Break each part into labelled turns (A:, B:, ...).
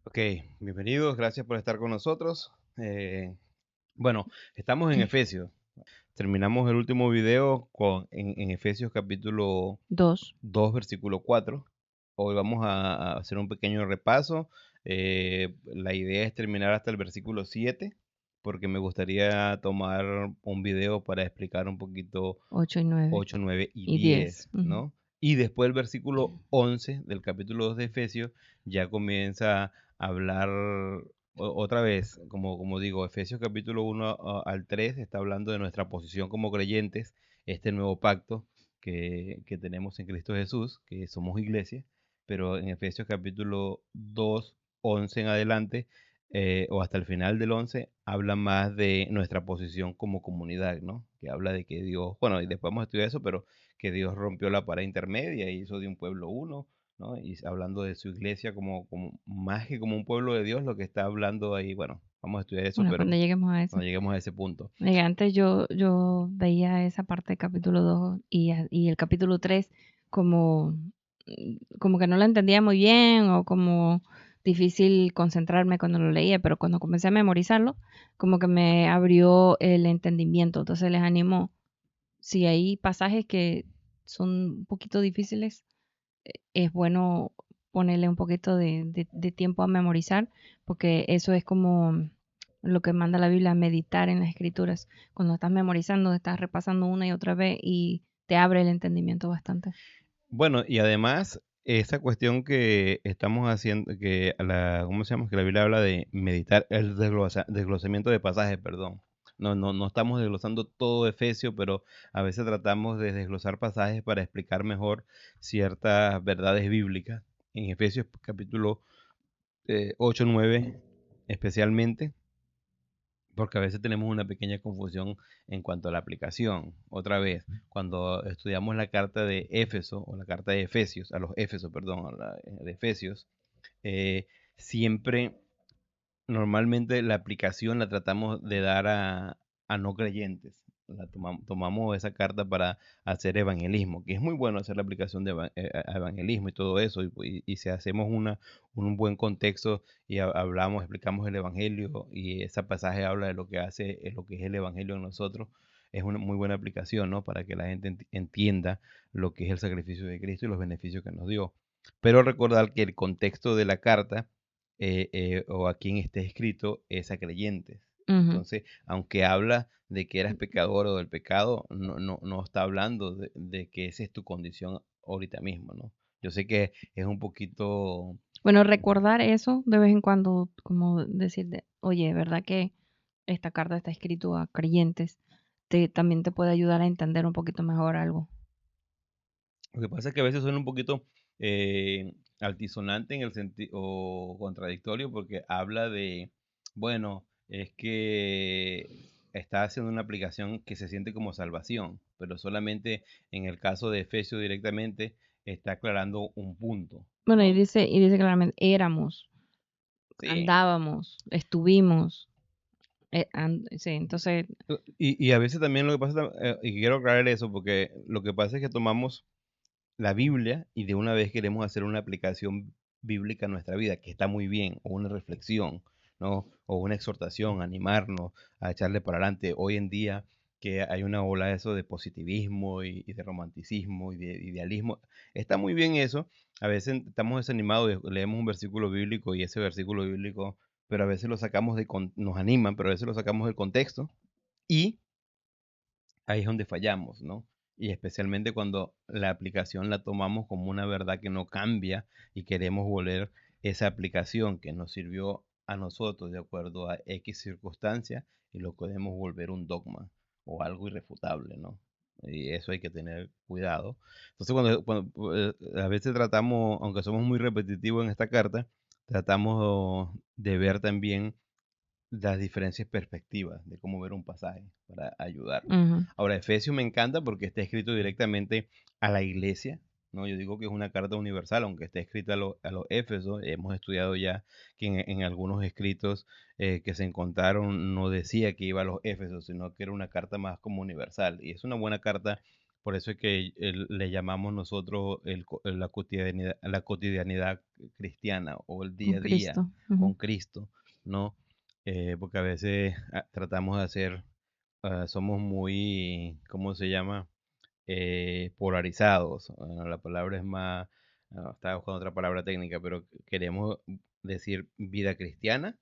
A: Ok, bienvenidos, gracias por estar con nosotros. Bueno, estamos en Efesios. Terminamos el último video en Efesios capítulo
B: Dos.
A: 2, versículo 4. Hoy vamos a hacer un pequeño repaso. La idea es terminar hasta el versículo 7, porque me gustaría tomar un video para explicar un poquito
B: 8 y 9
A: 8, 9 y
B: y 10.
A: 10, ¿no? Y después el versículo 11 del capítulo 2 de Efesios ya comienza a hablar otra vez, como digo, Efesios capítulo 1 al 3 está hablando de nuestra posición como creyentes, este nuevo pacto que tenemos en Cristo Jesús, que somos iglesia, pero en Efesios capítulo 2, 11 en adelante, o hasta el final del 11 habla más de nuestra posición como comunidad, ¿no? Que habla de que Dios, bueno, y después vamos a estudiar eso, pero que Dios rompió la pared intermedia y hizo de un pueblo uno, ¿no? Y hablando de su iglesia como más que como un pueblo de Dios, lo que está hablando ahí, bueno, vamos a estudiar eso,
B: Bueno,
A: pero
B: cuando lleguemos a eso.
A: cuando lleguemos a ese punto.
B: Antes yo veía esa parte del capítulo 2 y el capítulo 3 como, como que no lo entendía muy bien o como difícil concentrarme cuando lo leía, pero cuando comencé a memorizarlo, como que me abrió el entendimiento. Entonces les animo, si hay pasajes que son un poquito difíciles, es bueno ponerle un poquito de tiempo a memorizar, porque eso es como lo que manda la Biblia, meditar en las escrituras. Cuando estás memorizando, estás repasando una y otra vez y te abre el entendimiento bastante.
A: Bueno, y además, esa cuestión que estamos haciendo, ¿cómo se llama? Que la Biblia habla de meditar, el desglosamiento de pasajes, perdón. No estamos desglosando todo Efesio, pero a veces tratamos de desglosar pasajes para explicar mejor ciertas verdades bíblicas. En Efesios capítulo 8, 9, especialmente, porque a veces tenemos una pequeña confusión en cuanto a la aplicación. Otra vez, cuando estudiamos la carta de Éfeso, o la carta de Efesios, a los Éfesos, perdón, de Efesios, eh, siempre, normalmente la aplicación la tratamos de dar a no creyentes. Tomamos esa carta para hacer evangelismo, que es muy bueno hacer la aplicación de evangelismo y todo eso, y si hacemos un buen contexto y hablamos, explicamos el evangelio, y ese pasaje habla de lo que hace, lo que es el evangelio en nosotros, es una muy buena aplicación, ¿no? Para que la gente entienda lo que es el sacrificio de Cristo y los beneficios que nos dio. Pero recordar que el contexto de la carta o a quien esté escrito es a creyentes.
B: Ujú.
A: Entonces, aunque habla de que eras pecador o del pecado, no está hablando de que esa es tu condición ahorita mismo, ¿no? Yo sé que es un poquito,
B: Bueno, recordar eso de vez en cuando, como decir, oye, ¿verdad que esta carta está escrito a creyentes? También te puede ayudar a entender un poquito mejor algo.
A: lo que pasa es que a veces suena un poquito altisonante en el sentido, o contradictorio, porque habla de, bueno, es que está haciendo una aplicación que se siente como salvación, pero solamente en el caso de Efesios directamente está aclarando un punto,
B: Bueno,
A: ¿no?
B: y dice claramente, éramos,
A: Sí.
B: andábamos, estuvimos. Sí, entonces,
A: Y a veces también lo que pasa, y quiero aclarar eso, porque lo que pasa es que tomamos la Biblia y de una vez queremos hacer una aplicación bíblica a nuestra vida, que está muy bien, o una reflexión, ¿no? O una exhortación, animarnos a echarle para adelante. Hoy en día que hay una ola de eso de positivismo y de romanticismo y de idealismo, está muy bien eso. A veces estamos desanimados y leemos un versículo bíblico y ese versículo bíblico, pero a veces lo sacamos nos animan, pero a veces lo sacamos del contexto y ahí es donde fallamos, ¿no? Y especialmente cuando la aplicación la tomamos como una verdad que no cambia y queremos volver esa aplicación que nos sirvió a nosotros de acuerdo a X circunstancia y lo podemos volver un dogma o algo irrefutable, ¿no? Y eso hay que tener cuidado. Entonces, a veces tratamos, aunque somos muy repetitivos en esta carta, tratamos de ver también las diferentes perspectivas de cómo ver un pasaje para ayudarnos.
B: ujú.
A: Ahora, Efesios me encanta porque está escrito directamente a la iglesia, ¿no? Yo digo que es una carta universal, aunque está escrita a los Éfesos. Hemos estudiado ya que en algunos escritos que se encontraron no decía que iba a los Éfesos, sino que era una carta más como universal. Y es una buena carta Por eso es que le llamamos nosotros la cotidianidad cristiana o el
B: con
A: día a día
B: Cristo. Ujú.
A: con Cristo, ¿no? Porque a veces tratamos de hacer, somos muy, ¿cómo se llama? Polarizados. La palabra es más, estaba buscando otra palabra técnica, pero queremos decir vida cristiana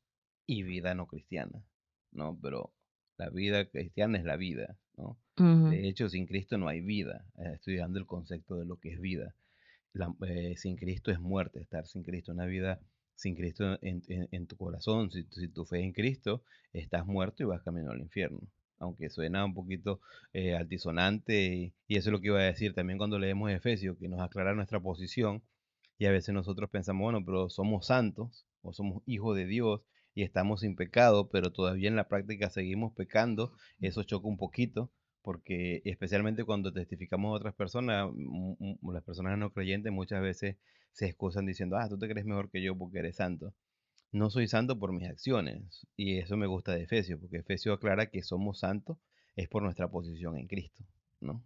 A: y vida no cristiana, ¿no? Pero la vida cristiana es la vida, ¿no?
B: Ujú.
A: De hecho, sin Cristo no hay vida. Estudiando el concepto de lo que es vida. Sin Cristo es muerte, estar sin Cristo, una vida sin Cristo en tu corazón. Si tu fe en Cristo, estás muerto y vas camino al infierno. Aunque suena un poquito altisonante, y eso es lo que iba a decir también cuando leemos Efesios, que nos aclara nuestra posición. Y a veces nosotros pensamos, bueno, pero somos santos o somos hijos de Dios y estamos sin pecado, pero todavía en la práctica seguimos pecando. Eso choca un poquito, porque especialmente cuando testificamos a otras personas, las personas no creyentes muchas veces se excusan diciendo, tú te crees mejor que yo porque eres santo. No soy santo por mis acciones, y eso me gusta de Efesios, porque Efesios aclara que somos santos es por nuestra posición en Cristo, ¿no?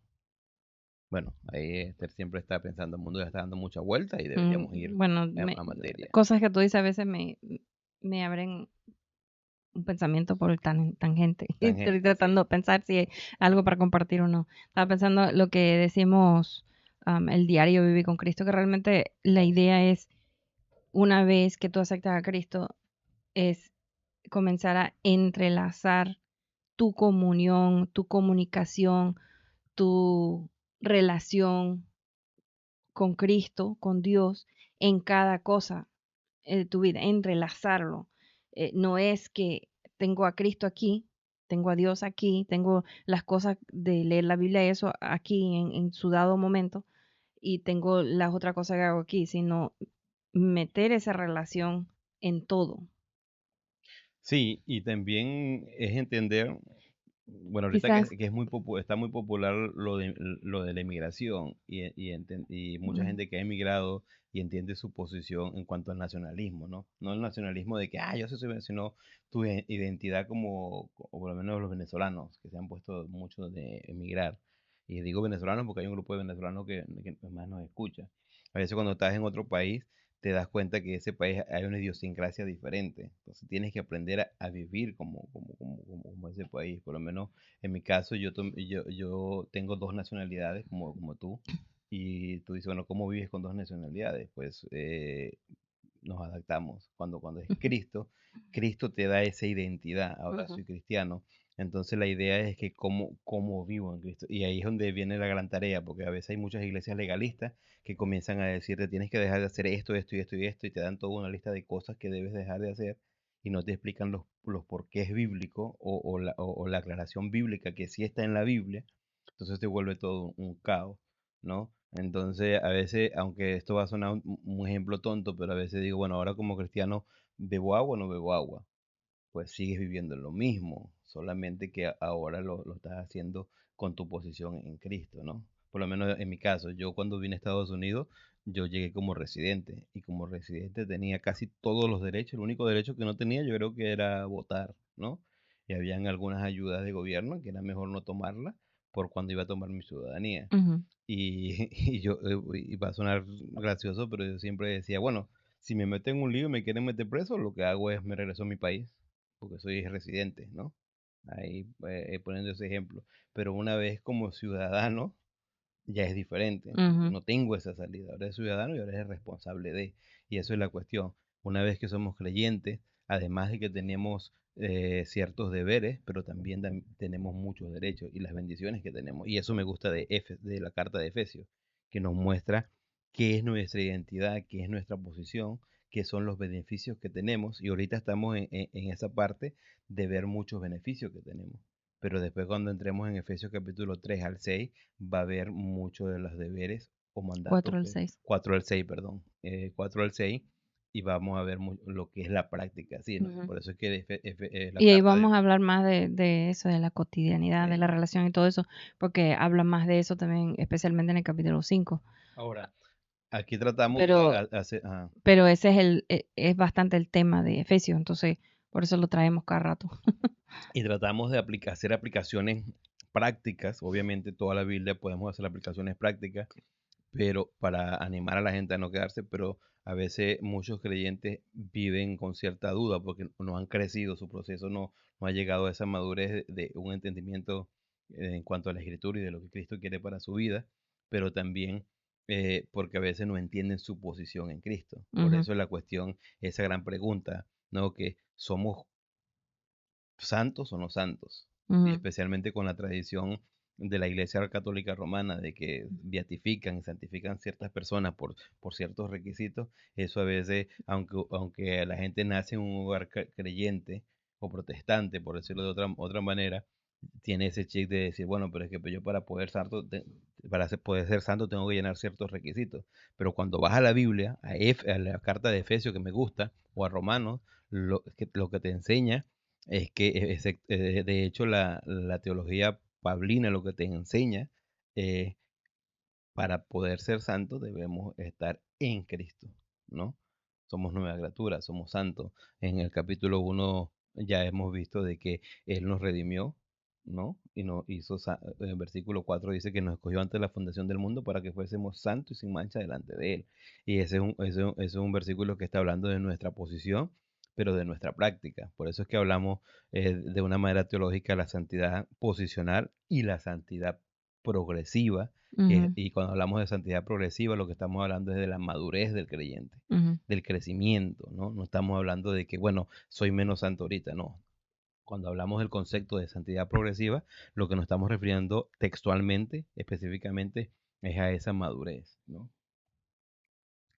A: Bueno, ahí Esther siempre está pensando, el mundo ya está dando mucha vuelta y deberíamos ir
B: Bueno,
A: a materia.
B: cosas que tú dices a veces me abren un pensamiento por el tangente. Y estoy
A: Tangente, sí.
B: tratando de pensar si hay algo para compartir o no. Estaba pensando lo que decimos, el diario Vivir con Cristo, que realmente la idea es, una vez que tú aceptas a Cristo, es comenzar a entrelazar tu comunión, tu comunicación, tu relación con Cristo, con Dios, en cada cosa de tu vida, entrelazarlo. No es que tengo a Cristo aquí, tengo a Dios aquí, tengo las cosas de leer la Biblia, eso aquí en su dado momento, y tengo las otras cosas que hago aquí, sino meter esa relación en todo.
A: Sí, y también es entender, bueno, ahorita
B: Quizás,
A: que es está muy popular lo de la emigración, y mucha
B: mm,
A: gente que ha emigrado y entiende su posición en cuanto al nacionalismo, ¿no? No el nacionalismo de que, yo soy, sino tu identidad o por lo menos los venezolanos, que se han puesto mucho de emigrar. Y digo venezolanos porque hay un grupo de venezolanos que más nos escucha. A veces cuando estás en otro país, te das cuenta que ese país hay una idiosincrasia diferente. Entonces tienes que aprender a vivir como ese país. Por lo menos en mi caso, yo tengo dos nacionalidades como tú. Y tú dices, bueno, ¿cómo vives con dos nacionalidades? Pues nos adaptamos. Cuando es Cristo, Cristo te da esa identidad. Ahora
B: ujú,
A: soy cristiano. Entonces la idea es que cómo vivo en Cristo. Y ahí es donde viene la gran tarea, porque a veces hay muchas iglesias legalistas que comienzan a decirte, tienes que dejar de hacer esto, esto y esto y esto, y te dan toda una lista de cosas que debes dejar de hacer, y no te explican los porqués bíblicos o la aclaración bíblica que sí está en la Biblia. Entonces te vuelve todo un caos, ¿no? Entonces, a veces, aunque esto va a sonar un ejemplo tonto, pero a veces digo, bueno, ahora como cristiano, ¿bebo agua o no bebo agua? Pues sigues viviendo lo mismo, solamente que ahora lo estás haciendo con tu posición en Cristo, ¿no? Por lo menos en mi caso, yo cuando vine a Estados Unidos, yo llegué como residente, y como residente tenía casi todos los derechos. El único derecho que no tenía yo creo que era votar, ¿no? Y habían algunas ayudas de gobierno que era mejor no tomarlas por cuando iba a tomar mi ciudadanía.
B: ujú,
A: Y va a sonar gracioso, pero yo siempre decía, bueno, si me meten en un lío y me quieren meter preso, lo que hago es me regreso a mi país, porque soy residente, ¿no? Ahí poniendo ese ejemplo. Pero una vez como ciudadano, ya es diferente.
B: ujú,
A: No tengo esa salida. Ahora es ciudadano y ahora es el responsable de. Y eso es la cuestión. Una vez que somos creyentes, además de que tenemos ciertos deberes, pero también tenemos muchos derechos y las bendiciones que tenemos. Y eso me gusta de la carta de Efesios, que nos muestra qué es nuestra identidad, qué es nuestra posición, qué son los beneficios que tenemos. Y ahorita estamos en esa parte de ver muchos beneficios que tenemos. Pero después cuando entremos en Efesios capítulo 3 al 6 va a haber muchos de los deberes o mandatos
B: 4 al 6.
A: 4 al 6 perdón, 4 al 6, y vamos a ver lo que es la práctica, ¿sí? ¿No?
B: Ujú.
A: Por eso es que la
B: Y ahí
A: carta
B: vamos a hablar más de eso, de la cotidianidad, de la
A: eh,
B: relación y todo eso, porque habla más de eso también, especialmente en el capítulo 5.
A: ahora, aquí tratamos de
B: Pero,
A: hacer,
B: pero ese es es bastante el tema de Efesios, entonces por eso lo traemos cada rato.
A: y tratamos de hacer aplicaciones prácticas. Obviamente toda la Biblia podemos hacer aplicaciones prácticas, pero para animar a la gente a no quedarse, pero a veces muchos creyentes viven con cierta duda porque no han crecido, su proceso no ha llegado a esa madurez de un entendimiento en cuanto a la escritura y de lo que Cristo quiere para su vida, pero también porque a veces no entienden su posición en Cristo. Por
B: Ujú,
A: eso es la cuestión, esa gran pregunta, ¿no? Que somos santos o no santos, y
B: ujú,
A: especialmente con la tradición de la Iglesia Católica Romana, de que beatifican y santifican ciertas personas por ciertos requisitos. Eso a veces, aunque la gente nace en un hogar creyente o protestante, por decirlo de otra manera, tiene ese chip de decir, bueno, pero es que pues, yo para poder poder ser santo tengo que llenar ciertos requisitos. Pero cuando vas a la Biblia, a la carta de Efesios que me gusta, o a Romanos, lo que te enseña es que, de hecho, la teología pablina lo que te enseña, eh, para poder ser santos debemos estar en Cristo, ¿no? Somos nueva criatura, somos santos. En el capítulo 1 ya hemos visto de que Él nos redimió, ¿no? Y nos hizo, en el versículo 4 dice que nos escogió antes de la fundación del mundo para que fuésemos santos y sin mancha delante de Él. Y ese es un versículo que está hablando de nuestra posición, pero de nuestra práctica. Por eso es que hablamos de una manera teológica la santidad posicional y la santidad progresiva,
B: ujú,
A: y cuando hablamos de santidad progresiva, lo que estamos hablando es de la madurez del creyente,
B: ujú.
A: del crecimiento, ¿no? No estamos hablando de que, bueno, soy menos santo ahorita, no. Cuando hablamos del concepto de santidad progresiva, lo que nos estamos refiriendo textualmente, específicamente, es a esa madurez, ¿no?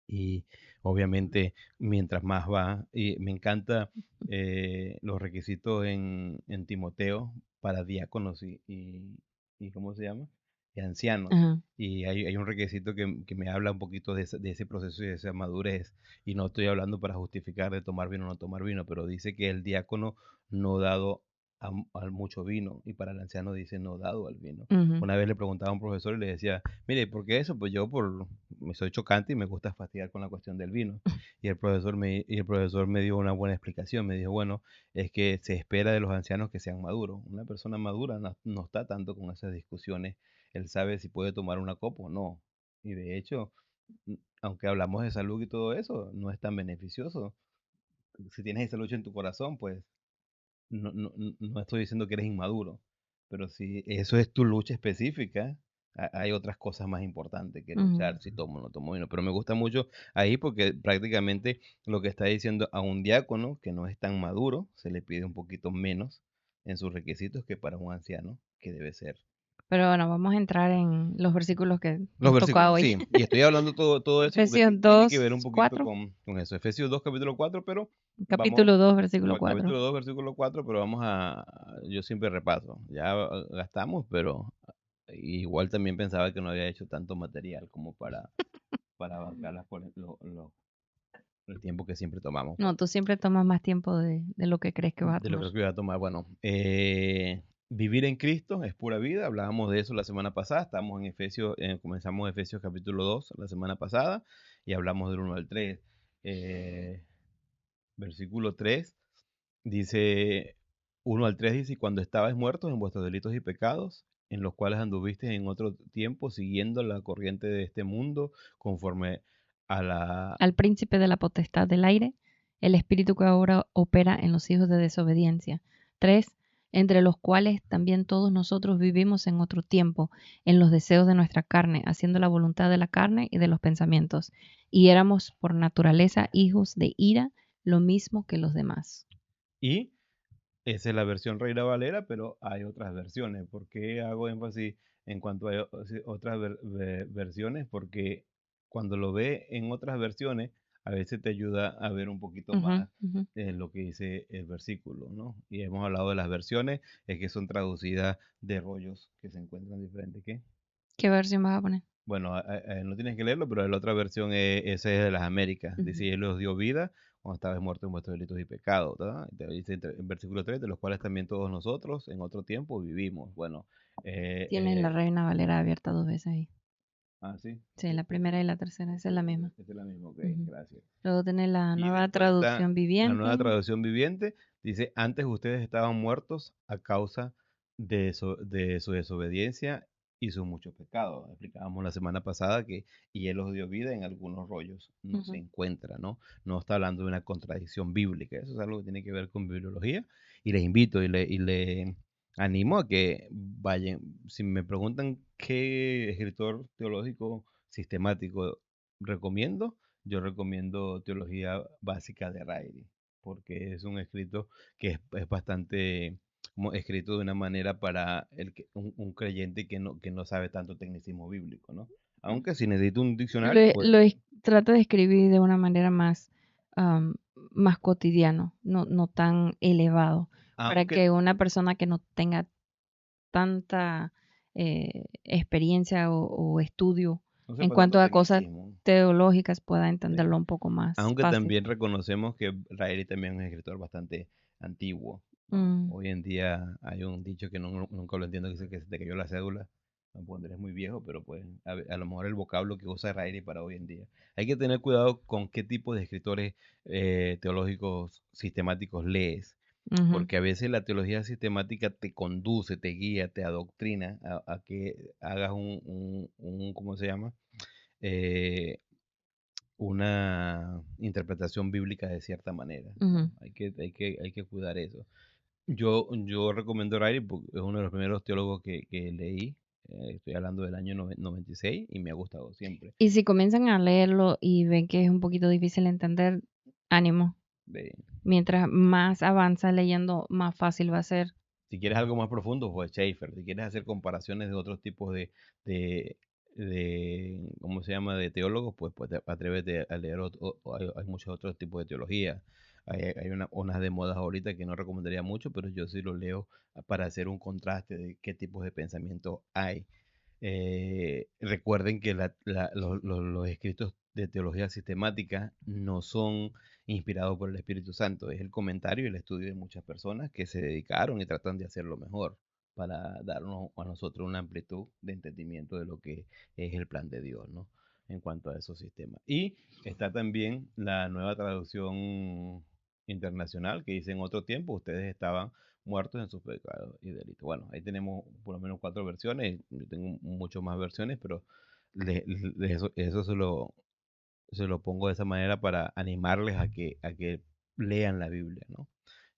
A: Y obviamente, mientras más va, y me encanta los requisitos en Timoteo para diáconos y ¿cómo se llama? Y ancianos.
B: Ajá.
A: Y hay un requisito que me habla un poquito de ese proceso y de esa madurez. Y no estoy hablando para justificar de tomar vino o no tomar vino, pero dice que el diácono no dado al mucho vino, y para el anciano dice no dado al vino.
B: Ujú.
A: Una vez le preguntaba a un profesor y le decía, mire, ¿por qué eso? Pues yo me soy chocante y me gusta fastidiar con la cuestión del vino. Y el profesor me dio una buena explicación. Me dijo, bueno, es que se espera de los ancianos que sean maduros. Una persona madura no está tanto con esas discusiones. Él sabe si puede tomar una copa o no. Y de hecho, aunque hablamos de salud y todo eso, no es tan beneficioso. Si tienes esa lucha en tu corazón, pues no estoy diciendo que eres inmaduro, pero si eso es tu lucha específica, hay otras cosas más importantes que
B: Ujú,
A: luchar, si tomo o no tomo vino. Pero me gusta mucho ahí porque prácticamente lo que está diciendo a un diácono que no es tan maduro, se le pide un poquito menos en sus requisitos que para un anciano, que debe ser.
B: pero bueno, vamos a entrar en los versículos que
A: Los
B: nos toca
A: versículos,
B: hoy.
A: sí, y estoy hablando todo eso porque
B: Efesios
A: tiene que ver un
B: 2,
A: poquito
B: 4,
A: con eso. Efesios 2 capítulo 4, pero vamos
B: capítulo 2, versículo
A: al
B: 4.
A: capítulo 2 versículo 4, pero yo siempre repaso. Ya gastamos, pero igual también pensaba que no había hecho tanto material como para abarcar el tiempo que siempre tomamos,
B: No,
A: pues.
B: tú siempre tomas más tiempo de lo que crees que vas a
A: De lo
B: tomar.
A: que voy a tomar, bueno, vivir en Cristo es pura vida. Hablábamos de eso la semana pasada. Estamos en Efesios, comenzamos Efesios capítulo 2 la semana pasada y hablamos del 1 al 3. Eh, Versículo 3 dice, 1 al 3 dice, y cuando estabais muertos en vuestros delitos y pecados, en los cuales anduvisteis en otro tiempo, siguiendo la corriente de este mundo, conforme a la...
B: Al príncipe de la potestad del aire, el espíritu que ahora opera en los hijos de desobediencia. 3. Entre los cuales también todos nosotros vivimos en otro tiempo, en los deseos de nuestra carne, haciendo la voluntad de la carne y de los pensamientos. Y éramos por naturaleza hijos de ira, lo mismo que los demás.
A: Y esa es la versión Reina Valera, pero hay otras versiones. ¿Por qué hago énfasis en cuanto a otras versiones? Porque cuando lo ve en otras versiones, a veces te ayuda a ver un poquito
B: Ujú,
A: más
B: ujú.
A: lo que dice el versículo, ¿no? Y hemos hablado de las versiones, es que son traducidas de rollos que se encuentran diferentes. ¿Qué?
B: ¿Qué versión vas a poner?
A: Bueno, no tienes que leerlo, pero la otra versión esa es de las Américas.
B: Ujú.
A: Dice, y Él os dio vida cuando estabais muertos en vuestros delitos y pecados, ¿verdad? Y te dice en versículo 3, de los cuales también todos nosotros en otro tiempo vivimos. Bueno, eh,
B: Tienes la
A: eh,
B: Reina Valera abierta 2 veces ahí.
A: sí,
B: Sí, la primera y la tercera, esa es la misma.
A: esta es la misma, ok,
B: Ujú.
A: gracias.
B: Luego tenés la
A: Y
B: nueva
A: después está
B: traducción
A: la
B: viviente.
A: nueva traducción viviente, dice, antes ustedes estaban muertos a causa de su desobediencia y sus muchos pecados. Explicábamos la semana pasada que y él los dio vida en algunos rollos, no se
B: Ujú.
A: encuentra, ¿no? No está hablando de una contradicción bíblica, eso es algo que tiene que ver con bibliología y les invito y le animo a que vayan, si me preguntan qué escritor teológico sistemático recomiendo, yo recomiendo Teología Básica de Rairi, porque es un escrito que es bastante como escrito de una manera para un creyente que no sabe tanto tecnicismo bíblico, ¿no? Aunque si necesita un diccionario, pues,
B: Trata de escribir de una manera am, más cotidiano, no tan elevado, para
A: aunque
B: que una persona que no tenga tanta experiencia o estudio
A: no
B: en
A: sepa tanto
B: cuanto a cosas
A: tecnicismo,
B: teológicas pueda
A: sí.
B: entenderlo un poco más
A: Aunque
B: fácil.
A: también reconocemos que Raeli también es un escritor bastante antiguo, ¿no?
B: Mm,
A: Hoy en día hay un dicho que nunca lo entiendo, que dice que se te cayó la cédula. No puedo entender, es muy viejo, pero pues a lo mejor el vocablo que usa Raeli para hoy en día. Hay que tener cuidado con qué tipo de escritores teológicos sistemáticos lees,
B: ujú,
A: porque a veces la teología sistemática te conduce, te guía, te adoctrina a que hagas ¿cómo se llama? Eh, una interpretación bíblica de cierta manera, ¿no?
B: ujú.
A: Hay que cuidar eso. Yo recomiendo a Riley porque es uno de los primeros teólogos que leí. Estoy hablando del año 96 y me ha gustado siempre.
B: Y si comienzan a leerlo y ven que es un poquito difícil entender, ánimo.
A: De-
B: Mientras más avanza leyendo, más fácil va a ser.
A: si quieres algo más profundo, pues Schaeffer. Si quieres hacer comparaciones de otros tipos de, ¿cómo se llama? De teólogos, pues atrévete a leer. Hay muchos otros tipos de teología. Hay unas de modas ahorita que no recomendaría mucho, pero yo sí lo leo para hacer un contraste de qué tipos de pensamiento hay. Recuerden que los escritos de teología sistemática no son inspirados por el Espíritu Santo, es el comentario y el estudio de muchas personas que se dedicaron y tratan de hacerlo mejor para darnos a nosotros una amplitud de entendimiento de lo que es el plan de Dios, ¿no? En cuanto a esos sistemas. Y está también la nueva traducción internacional que dice: en otro tiempo ustedes estaban muertos en sus pecados y delitos. Bueno, ahí tenemos por lo menos 4 versiones. Yo tengo muchas más versiones, pero eso se lo pongo de esa manera para animarles a que lean la Biblia, ¿no?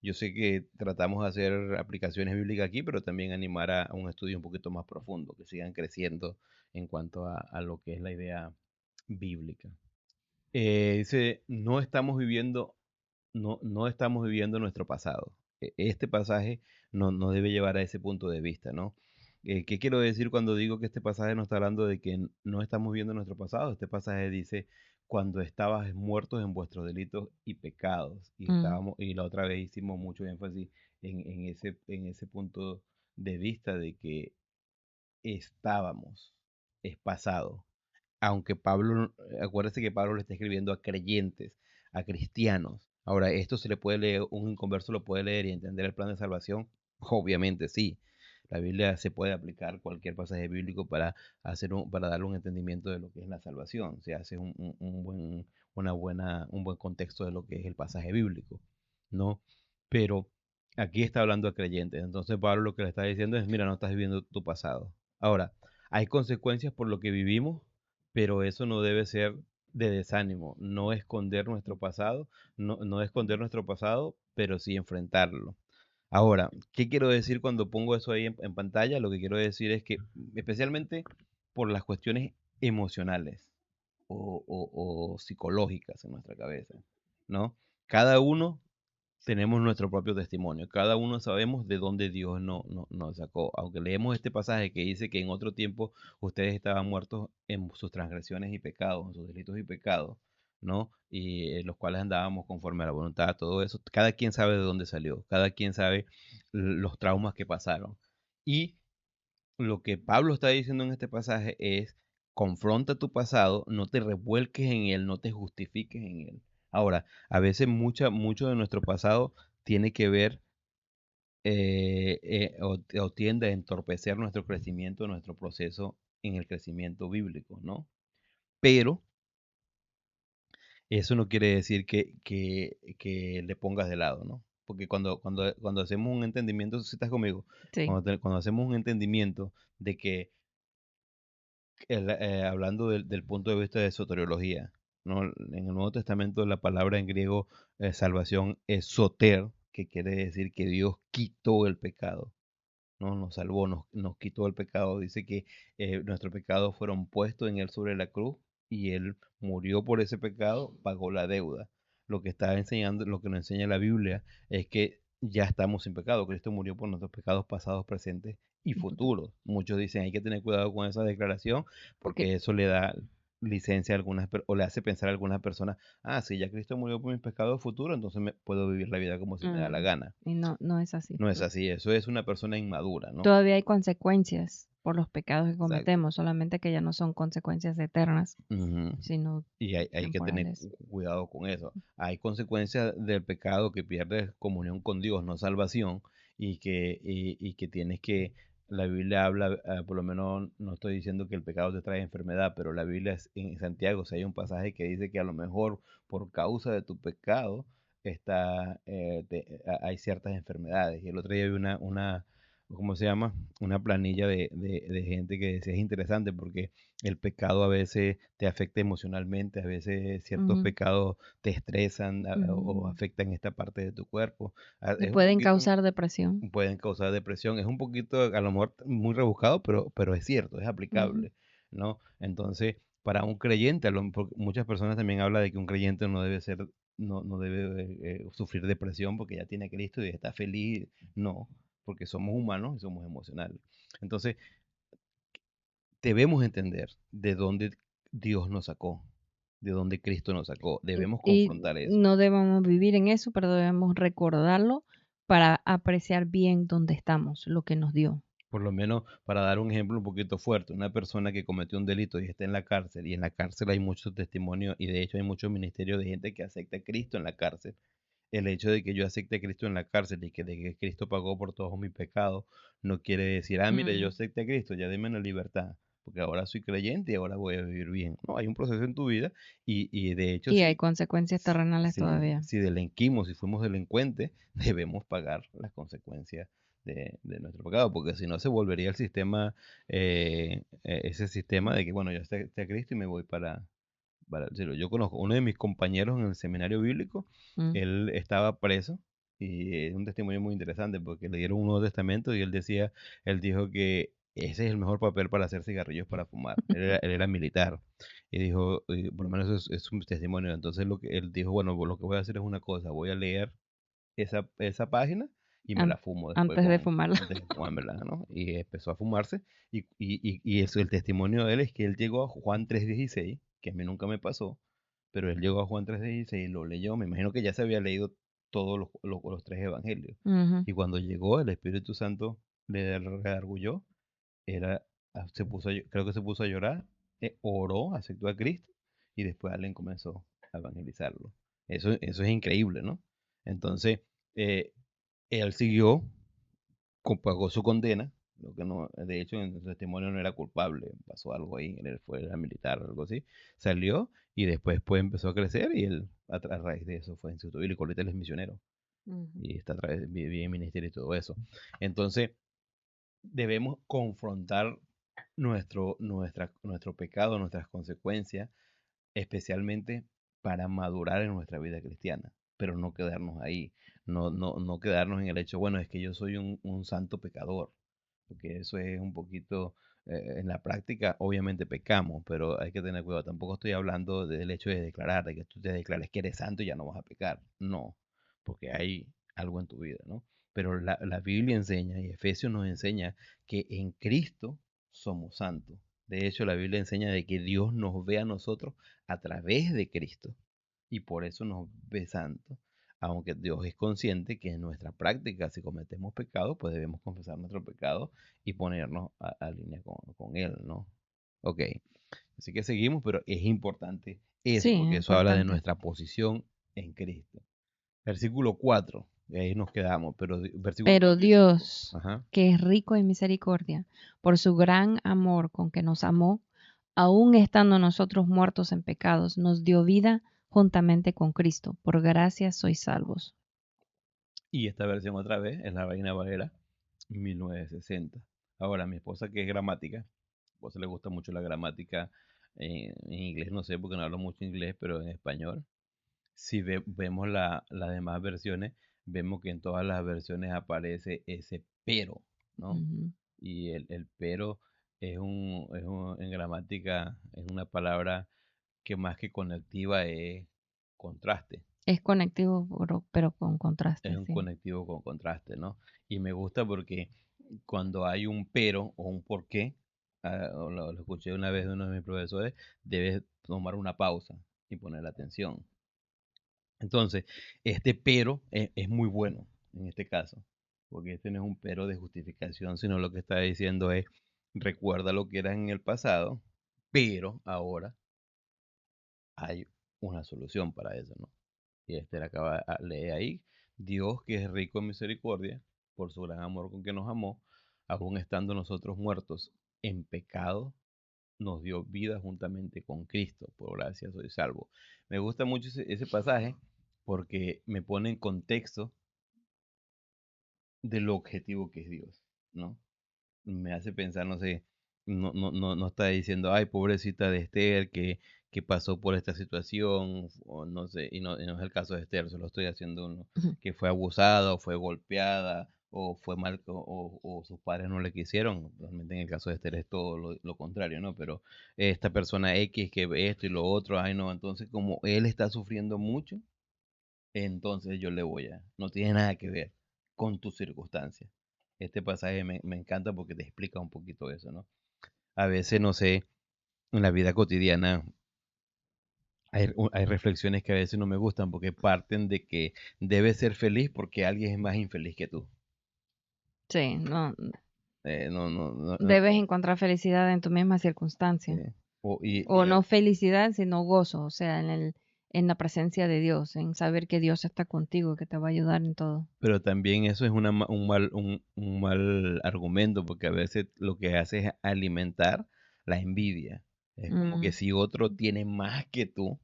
A: Yo sé que tratamos de hacer aplicaciones bíblicas aquí, pero también animar a un estudio un poquito más profundo, que sigan creciendo en cuanto a lo que es la idea bíblica. Dice, no estamos viviendo nuestro pasado. Este pasaje no debe llevar a ese punto de vista, ¿no? ¿Qué quiero decir cuando digo que este pasaje no está hablando de que no estamos viendo nuestro pasado? Este pasaje dice, cuando estabas muertos en vuestros delitos y pecados.
B: Mm,
A: Y la otra vez hicimos mucho énfasis en ese punto de vista de que estábamos, es pasado. Aunque Pablo, acuérdate que Pablo le está escribiendo a creyentes, a cristianos. Ahora, esto se le puede leer, un inconverso lo puede leer y entender el plan de salvación. Obviamente sí. La Biblia se puede aplicar cualquier pasaje bíblico para darle un entendimiento de lo que es la salvación. Se hace un buen contexto de lo que es el pasaje bíblico, ¿no? Pero aquí está hablando a creyentes. Entonces Pablo lo que le está diciendo es: mira, no estás viviendo tu pasado. Ahora, hay consecuencias por lo que vivimos, pero eso no debe ser de desánimo, no esconder nuestro pasado, no esconder nuestro pasado, pero sí enfrentarlo. Ahora, ¿qué quiero decir cuando pongo eso ahí en pantalla? Lo que quiero decir es que, especialmente por las cuestiones emocionales o psicológicas en nuestra cabeza, ¿no? Cada uno tenemos nuestro propio testimonio. Cada uno sabemos de dónde Dios nos sacó. Aunque leemos este pasaje que dice que en otro tiempo ustedes estaban muertos en sus transgresiones y pecados, en sus delitos y pecados, ¿no? Y los cuales andábamos conforme a la voluntad, todo eso. Cada quien sabe de dónde salió. Cada quien sabe los traumas que pasaron. Y lo que Pablo está diciendo en este pasaje es: confronta tu pasado, no te revuelques en él, no te justifiques en él. Ahora, a veces mucho de nuestro pasado tiene que ver o tiende a entorpecer nuestro crecimiento, nuestro proceso en el crecimiento bíblico, ¿no? Pero eso no quiere decir que le pongas de lado, ¿no? porque cuando hacemos un entendimiento, si estás conmigo,
B: Sí.
A: cuando hacemos un entendimiento de que hablando del punto de vista de soteriología, ¿no? En el Nuevo Testamento la palabra en griego salvación es soter, que quiere decir que Dios quitó el pecado, ¿no? Nos salvó, nos quitó el pecado. Dice que nuestros pecados fueron puestos en Él sobre la cruz y Él murió por ese pecado, pagó la deuda. Lo que está enseñando, lo que nos enseña la Biblia es que ya estamos sin pecado. Cristo murió por nuestros pecados pasados, presentes y futuros. Muchos dicen hay que tener cuidado con esa declaración
B: Porque
A: porque eso le da licencia a o le hace pensar a algunas personas, si ya Cristo murió por mis pecados futuros, entonces puedo vivir la vida como se me da la
B: mm,
A: gana.
B: y no, no es así.
A: No es así, eso es una persona inmadura, ¿no?
B: Todavía hay consecuencias por los pecados que
A: Exacto.
B: cometemos, solamente que ya no son consecuencias eternas,
A: Ujú.
B: sino
A: Y hay que tener
B: temporales.
A: cuidado con eso. Hay consecuencias del pecado que pierdes comunión con Dios, no salvación, y que tienes que, la Biblia habla, por lo menos no estoy diciendo que el pecado te trae enfermedad, pero la Biblia en Santiago, si hay un pasaje que dice que a lo mejor por causa de tu pecado hay ciertas enfermedades. Y el otro día vi ¿cómo se llama? Una planilla de gente que decía es interesante porque el pecado a veces te afecta emocionalmente, a veces ciertos
B: Ujú,
A: pecados te estresan o
B: ujú.
A: afectan esta parte de tu cuerpo.
B: Y
A: Es un
B: pueden
A: poquito,
B: causar depresión.
A: pueden causar depresión. Es un poquito, a lo mejor, muy rebuscado, pero es cierto, es
B: Ujú,
A: aplicable, ¿no? Entonces, para un creyente, porque muchas personas también hablan de que un creyente no debe sufrir depresión porque ya tiene a Cristo y está feliz. No, porque somos humanos y somos emocionales. Entonces, debemos entender de dónde Dios nos sacó, de dónde Cristo nos sacó. Debemos
B: y
A: confrontar eso.
B: no debemos vivir en eso, pero debemos recordarlo para apreciar bien dónde estamos, lo que nos dio.
A: Por lo menos para dar un ejemplo un poquito fuerte, una persona que cometió un delito y está en la cárcel, y en la cárcel hay muchos testimonios y de hecho hay muchos ministerios de gente que acepta a Cristo en la cárcel. El hecho de que yo acepte a Cristo en la cárcel y de que Cristo pagó por todos mis pecados no quiere decir, mire, yo
B: Mm.
A: acepté a Cristo, ya déme la libertad, porque ahora soy creyente y ahora voy a vivir bien. No, hay un proceso en tu vida y de hecho
B: Y hay consecuencias terrenales todavía.
A: si delinquimos, si fuimos delincuentes, debemos pagar las consecuencias de nuestro pecado, porque si no se volvería el sistema, ese sistema de que, bueno, yo acepté a Cristo y me voy para el cielo. Yo conozco uno de mis compañeros en el seminario bíblico,
B: Mm.
A: él estaba preso y es un testimonio muy interesante porque le dieron un Nuevo Testamento y él dijo que ese es el mejor papel para hacer cigarrillos para fumar. Él era militar y dijo, y por lo menos eso es un testimonio. Entonces lo que él dijo, bueno, pues lo que voy a hacer es una cosa, voy a leer esa página y me
B: An-
A: la fumo después
B: Antes de fumarla.
A: antes de fumármela, ¿no? Y empezó a fumarse y eso, el testimonio de él es que él llegó a Juan 3:16, que a mí nunca me pasó, pero él llegó a Juan 3:16 y lo leyó, me imagino que ya se había leído todos los tres evangelios.
B: Ujú.
A: Y cuando llegó, el Espíritu Santo le redarguyó, creo que se puso a llorar, oró, aceptó a Cristo y después alguien comenzó a evangelizarlo. Eso es increíble, ¿no? Entonces, eh, él siguió, pagó su condena, lo que no, de hecho en su testimonio no era culpable, pasó algo ahí, era militar o algo así, salió y después pues empezó a crecer y él a raíz de eso fue en Instituto Bíblico, ahorita él es misionero
B: Ujú.
A: y está a través vive en ministerio y todo eso. Entonces, debemos confrontar nuestro pecado, nuestras consecuencias, especialmente para madurar en nuestra vida cristiana, pero no quedarnos ahí, no quedarnos en el hecho, bueno, es que yo soy un santo pecador, porque eso es un poquito, en la práctica obviamente pecamos, pero hay que tener cuidado, tampoco estoy hablando del hecho de declarar, de que tú te declares que eres santo y ya no vas a pecar, no, porque hay algo en tu vida, ¿no? Pero la Biblia enseña y Efesios nos enseña que en Cristo somos santos. De hecho, la Biblia enseña de que Dios nos ve a nosotros a través de Cristo y por eso nos ve santos. Aunque Dios es consciente que en nuestra práctica, si cometemos pecado, pues debemos confesar nuestro pecado y ponernos a línea con Él, ¿no? Ok, así que seguimos, pero es importante
B: Sí,
A: eso,
B: es
A: porque eso habla de
B: importante.
A: nuestra posición en Cristo. Versículo 4 y ahí nos quedamos, pero versículo
B: Pero
A: 4 y 5.
B: Dios,
A: Ajá.
B: que es rico en misericordia, por su gran amor con que nos amó, aun estando nosotros muertos en pecados, nos dio vida juntamente con Cristo. Por gracia sois salvos.
A: Y esta versión otra vez es la Reina Valera 1960. Ahora, mi esposa que es gramática, a mi esposa le gusta mucho la gramática en inglés, no sé porque no hablo mucho inglés, pero en español. Si vemos las demás versiones, vemos que en todas las versiones aparece ese pero, ¿no?
B: Ujú.
A: Y el pero en gramática es una palabra que más que conectiva es contraste.
B: Es conectivo, pero con
A: Es
B: contraste,
A: un
B: sí.
A: conectivo con contraste, ¿no? Y me gusta porque cuando hay un pero o un porqué, o lo escuché una vez de uno de mis profesores, debes tomar una pausa y poner atención. Entonces, este pero es muy bueno en este caso, porque este no es un pero de justificación, sino lo que está diciendo es, recuerda lo que era en el pasado, pero ahora hay una solución para eso, ¿no? Y este le acaba de leer ahí, Dios que es rico en misericordia, por su gran amor con que nos amó, aun estando nosotros muertos en pecado, nos dio vida juntamente con Cristo, por gracia soy salvo. Me gusta mucho ese pasaje porque me pone en contexto de lo objetivo que es Dios, ¿no? Me hace pensar, no sé, no está diciendo, ay, pobrecita de Esther que pasó por esta situación, o no sé, y no es el caso de Esther, solo estoy haciendo uno,
B: Ujú.
A: que fue abusada, o fue golpeada, o fue mal, o sus padres no le quisieron. Realmente en el caso de Esther es todo lo contrario, ¿no? Pero esta persona X que ve esto y lo otro, ay, no, entonces como él está sufriendo mucho, entonces yo le voy a, no tiene nada que ver con tus circunstancias. Este pasaje me encanta porque te explica un poquito eso, ¿no? A veces, no sé, en la vida cotidiana hay reflexiones que a veces no me gustan porque parten de que debes ser feliz porque alguien es más infeliz que tú.
B: Sí, no,
A: No,
B: debes encontrar felicidad en tu misma
A: sí.
B: circunstancia.
A: O, y,
B: O
A: y a-
B: no felicidad, sino gozo, o sea, en la presencia de Dios, en saber que Dios está contigo, que te va a ayudar en todo.
A: pero también eso es un mal argumento porque a veces lo que hace es alimentar la envidia. Es como que
B: Mm,
A: si otro tiene más que tú,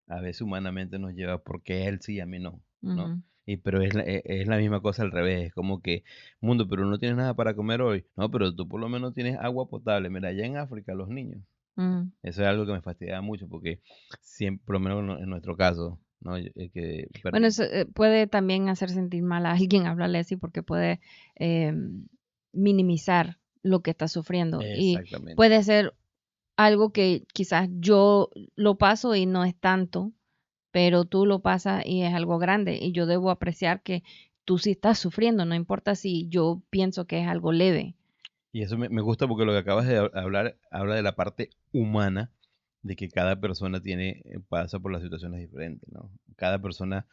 A: a veces humanamente nos lleva porque él sí y a mí no, ¿no?
B: ujú,
A: Pero es la misma cosa al revés, es como que, mundo, pero no tienes nada para comer hoy, no, pero tú por lo menos tienes agua potable, mira, allá en África los niños,
B: mm.
A: eso es algo que me fastidia mucho porque siempre, por lo menos en nuestro caso, ¿no?
B: Bueno, eso puede también hacer sentir mal a alguien hablarle así porque puede eh, minimizar lo que está sufriendo y
A: Exactamente.
B: puede ser algo que quizás yo lo paso y no es tanto, pero tú lo pasas y es algo grande y yo debo apreciar que tú sí estás sufriendo, no importa si yo pienso que es algo leve.
A: Y eso me gusta porque lo que acabas de hablar habla de la parte humana, de que cada persona pasa por las situaciones diferentes, ¿no? Cada persona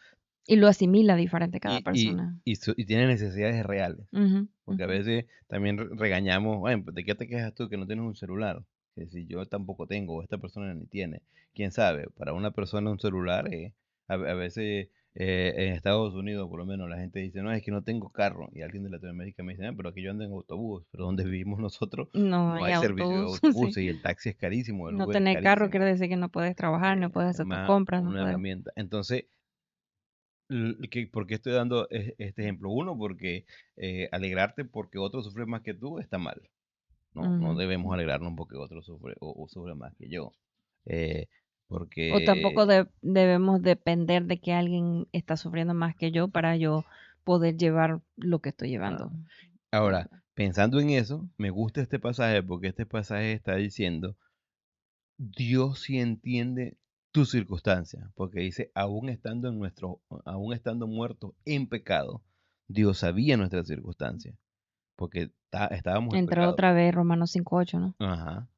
B: Y lo asimila diferente cada
A: y, y,
B: persona.
A: y tiene necesidades reales.
B: Ujú,
A: Porque a
B: ujú.
A: veces también regañamos, bueno, pues, ¿de qué te quejas tú que no tienes un celular? Que si yo tampoco tengo, o esta persona ni tiene. ¿Quién sabe? Para una persona un celular, a veces en Estados Unidos por lo menos la gente dice, no, es que no tengo carro. Y alguien de Latinoamérica me dice, pero aquí yo ando en autobús. Pero donde vivimos nosotros
B: No
A: no
B: hay
A: hay servicio de
B: autobús, sí.
A: autobuses y el taxi es carísimo, el
B: No
A: Uber es
B: tener carro
A: carísimo.
B: quiere decir que no puedes trabajar, no puedes
A: Es
B: hacer tus
A: más
B: compras, no
A: una
B: puedes.
A: herramienta. Entonces, ¿por qué estoy dando este ejemplo? Uno, porque alegrarte porque otro sufre más que tú está mal. No
B: Ujú.
A: debemos alegrarnos porque otro sufre o sufre más que yo. Eh,
B: O tampoco
A: porque,
B: debemos depender de que alguien está sufriendo más que yo para yo poder llevar lo que estoy llevando.
A: ah,
B: No.
A: ahora, pensando en eso, me gusta este pasaje porque este pasaje está diciendo, Dios sí entiende tus circunstancias, porque dice, aún estando muertos en pecado, Dios sabía nuestras circunstancias, porque estábamos en
B: Entra
A: pecado.
B: otra vez Romanos 5:8, ¿no?
A: Ajá.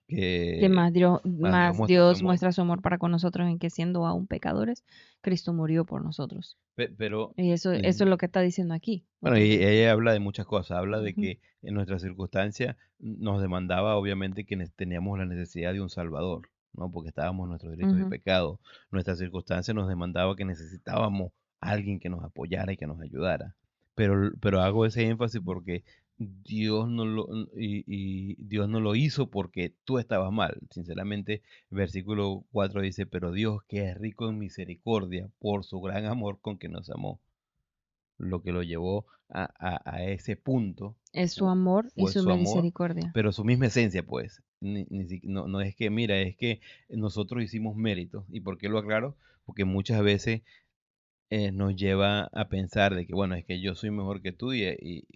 B: Que
A: Que más Dios
B: más
A: muestra su
B: Dios
A: amor.
B: muestra su amor para con nosotros en que siendo aún pecadores, Cristo murió por nosotros.
A: Pero
B: Y eso es lo que está diciendo aquí,
A: bueno,
B: otra
A: y
B: vez.
A: ella habla de muchas cosas, habla de
B: Ujú,
A: que en nuestras circunstancias nos demandaba obviamente que teníamos la necesidad de un Salvador, ¿no? Porque estábamos en nuestros delitos y
B: ujú.
A: pecados. Nuestras circunstancias nos demandaba que necesitábamos a alguien que nos apoyara y que nos ayudara. Pero hago ese énfasis porque Dios no lo, y Dios no lo hizo porque tú estabas mal. Sinceramente, versículo 4 dice, pero Dios que es rico en misericordia por su gran amor con que nos amó. lo que lo llevó a ese punto
B: Es su amor y
A: fue
B: su
A: su amor,
B: misericordia.
A: pero su misma esencia, pues. No es que, mira, es que nosotros hicimos méritos. ¿Y por qué lo aclaro? Porque muchas veces nos lleva a pensar de que, bueno, es que yo soy mejor que tú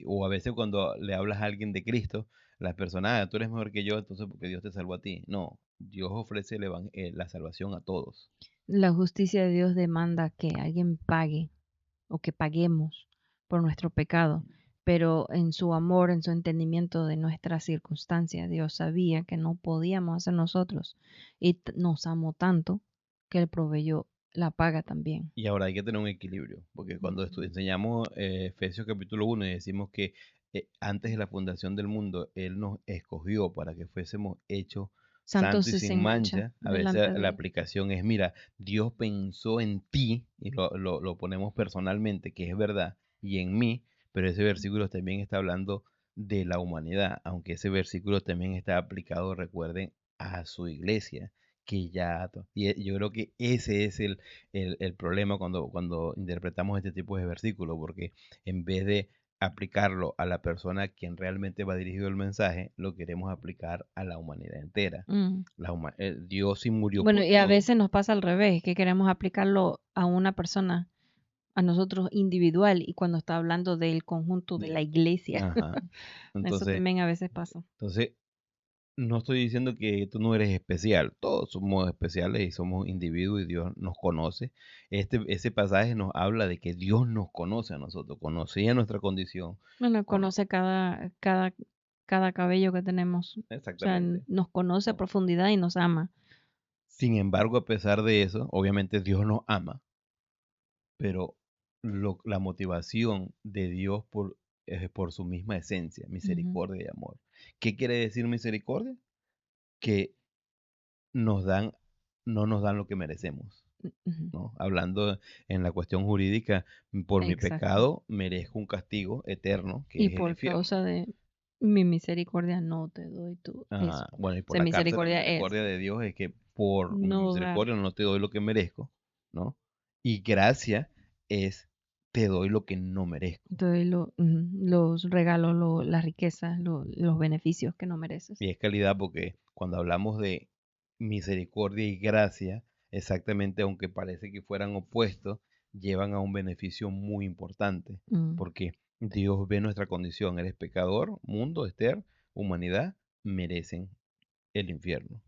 A: o a veces cuando le hablas a alguien de Cristo, las personas, tú eres mejor que yo, entonces porque Dios te salvó a ti. No, Dios ofrece la salvación a todos.
B: La justicia de Dios demanda que alguien pague o que paguemos por nuestro pecado, pero en su amor, en su entendimiento de nuestras circunstancias, Dios sabía que no podíamos hacer nosotros y nos amó tanto que Él proveyó la paga también.
A: Y ahora hay que tener un equilibrio, porque cuando
B: Ujú.
A: enseñamos Efesios capítulo 1 y decimos que antes de la fundación del mundo, Él nos escogió para que fuésemos hechos santos
B: Santos
A: y
B: y
A: sin
B: sin mancha
A: mancha, a veces
B: delante de
A: la
B: Él.
A: aplicación es, mira, Dios pensó en ti, y lo ponemos personalmente, que es verdad, y en mí, pero ese versículo también está hablando de la humanidad, aunque ese versículo también está aplicado, recuerden, a su iglesia, que ya, yo creo que ese es el problema cuando interpretamos este tipo de versículos, porque en vez de aplicarlo a la persona a quien realmente va dirigido el mensaje, lo queremos aplicar a la humanidad entera.
B: Mm.
A: Dios sí murió
B: Bueno,
A: por
B: y a
A: todo.
B: veces nos pasa al revés, que queremos aplicarlo a una persona, a nosotros individual, y cuando está hablando del conjunto de la iglesia.
A: Ajá.
B: Eso
A: Entonces,
B: también a veces pasa.
A: entonces, no estoy diciendo que tú no eres especial, todos somos especiales y somos individuos y Dios nos conoce. Ese pasaje nos habla de que Dios nos conoce a nosotros, conocía nuestra condición.
B: Bueno,
A: con-
B: conoce cada cabello que tenemos. O sea,
A: Exactamente.
B: nos conoce a
A: ¿No?
B: profundidad y nos ama.
A: Sin embargo, a pesar de eso, obviamente Dios nos ama, pero la motivación de Dios es por su misma esencia,
B: Ujú,
A: misericordia y amor. ¿Qué quiere decir misericordia? Que nos dan, no nos dan lo que merecemos,
B: ujú.
A: ¿no? Hablando en la cuestión jurídica, por mi
B: Exacto.
A: pecado merezco un castigo eterno, que
B: Y
A: es el
B: por
A: infierno.
B: causa de mi misericordia no te doy tú eso.
A: Ah,
B: O
A: bueno, y por
B: sea,
A: la cárcel, la
B: misericordia es
A: misericordia de Dios es que por mi
B: no dar,
A: misericordia no te doy lo que merezco, ¿no? Y gracia es te doy lo que no merezco.
B: doy los regalos, las riquezas, los beneficios que no mereces.
A: Y es calidad porque cuando hablamos de misericordia y gracia, exactamente aunque parece que fueran opuestos, llevan a un beneficio muy importante,
B: Mm,
A: porque Dios ve nuestra condición, eres pecador, mundo, Esther, humanidad, merecen el infierno,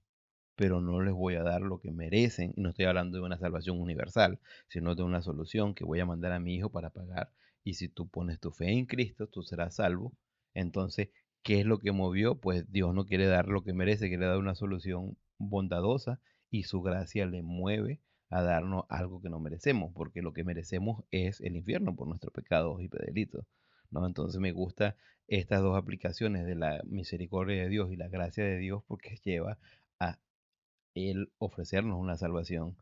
A: pero no les voy a dar lo que merecen. Y no estoy hablando de una salvación universal, sino de una solución que voy a mandar a mi hijo para pagar. Y si tú pones tu fe en Cristo, tú serás salvo. Entonces, ¿qué es lo que movió? Pues Dios no quiere dar lo que merece, quiere dar una solución bondadosa y su gracia le mueve a darnos algo que no merecemos, porque lo que merecemos es el infierno por nuestros pecados y delitos, ¿no? Entonces me gusta estas dos aplicaciones de la misericordia de Dios y la gracia de Dios porque lleva a Él ofrecernos una salvación,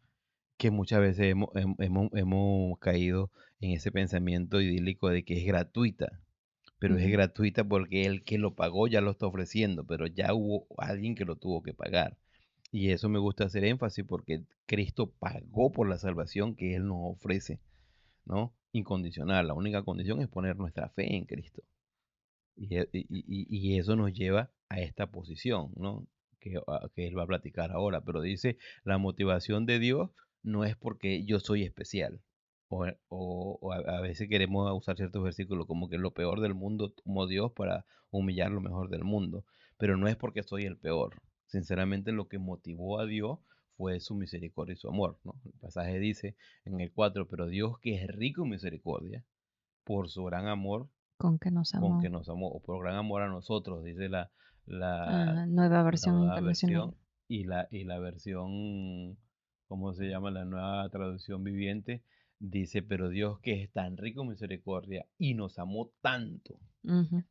A: que muchas veces hemos caído en ese pensamiento idílico de que es gratuita, pero es
B: ujú.
A: gratuita porque el que lo pagó ya lo está ofreciendo, pero ya hubo alguien que lo tuvo que pagar. Y eso me gusta hacer énfasis porque Cristo pagó por la salvación que Él nos ofrece, ¿no? Incondicional. La única condición es poner nuestra fe en Cristo. Y eso nos lleva a esta posición, ¿no? Que él va a platicar ahora, pero dice, la motivación de Dios no es porque yo soy especial. O a veces queremos usar ciertos versículos como que lo peor del mundo tomó Dios para humillar lo mejor del mundo, pero no es porque soy el peor. Sinceramente lo que motivó a Dios fue su misericordia y su amor, ¿no? El pasaje dice en el 4, pero Dios que es rico en misericordia, por su gran amor
B: Con que nos
A: con que
B: amó.
A: nos amó, o por gran amor a nosotros, dice la
B: Ah, nueva versión
A: nueva
B: internacional.
A: versión, y la versión, ¿cómo se llama? La nueva traducción viviente, dice, pero Dios que es tan rico en misericordia y nos amó tanto.
B: Ujú,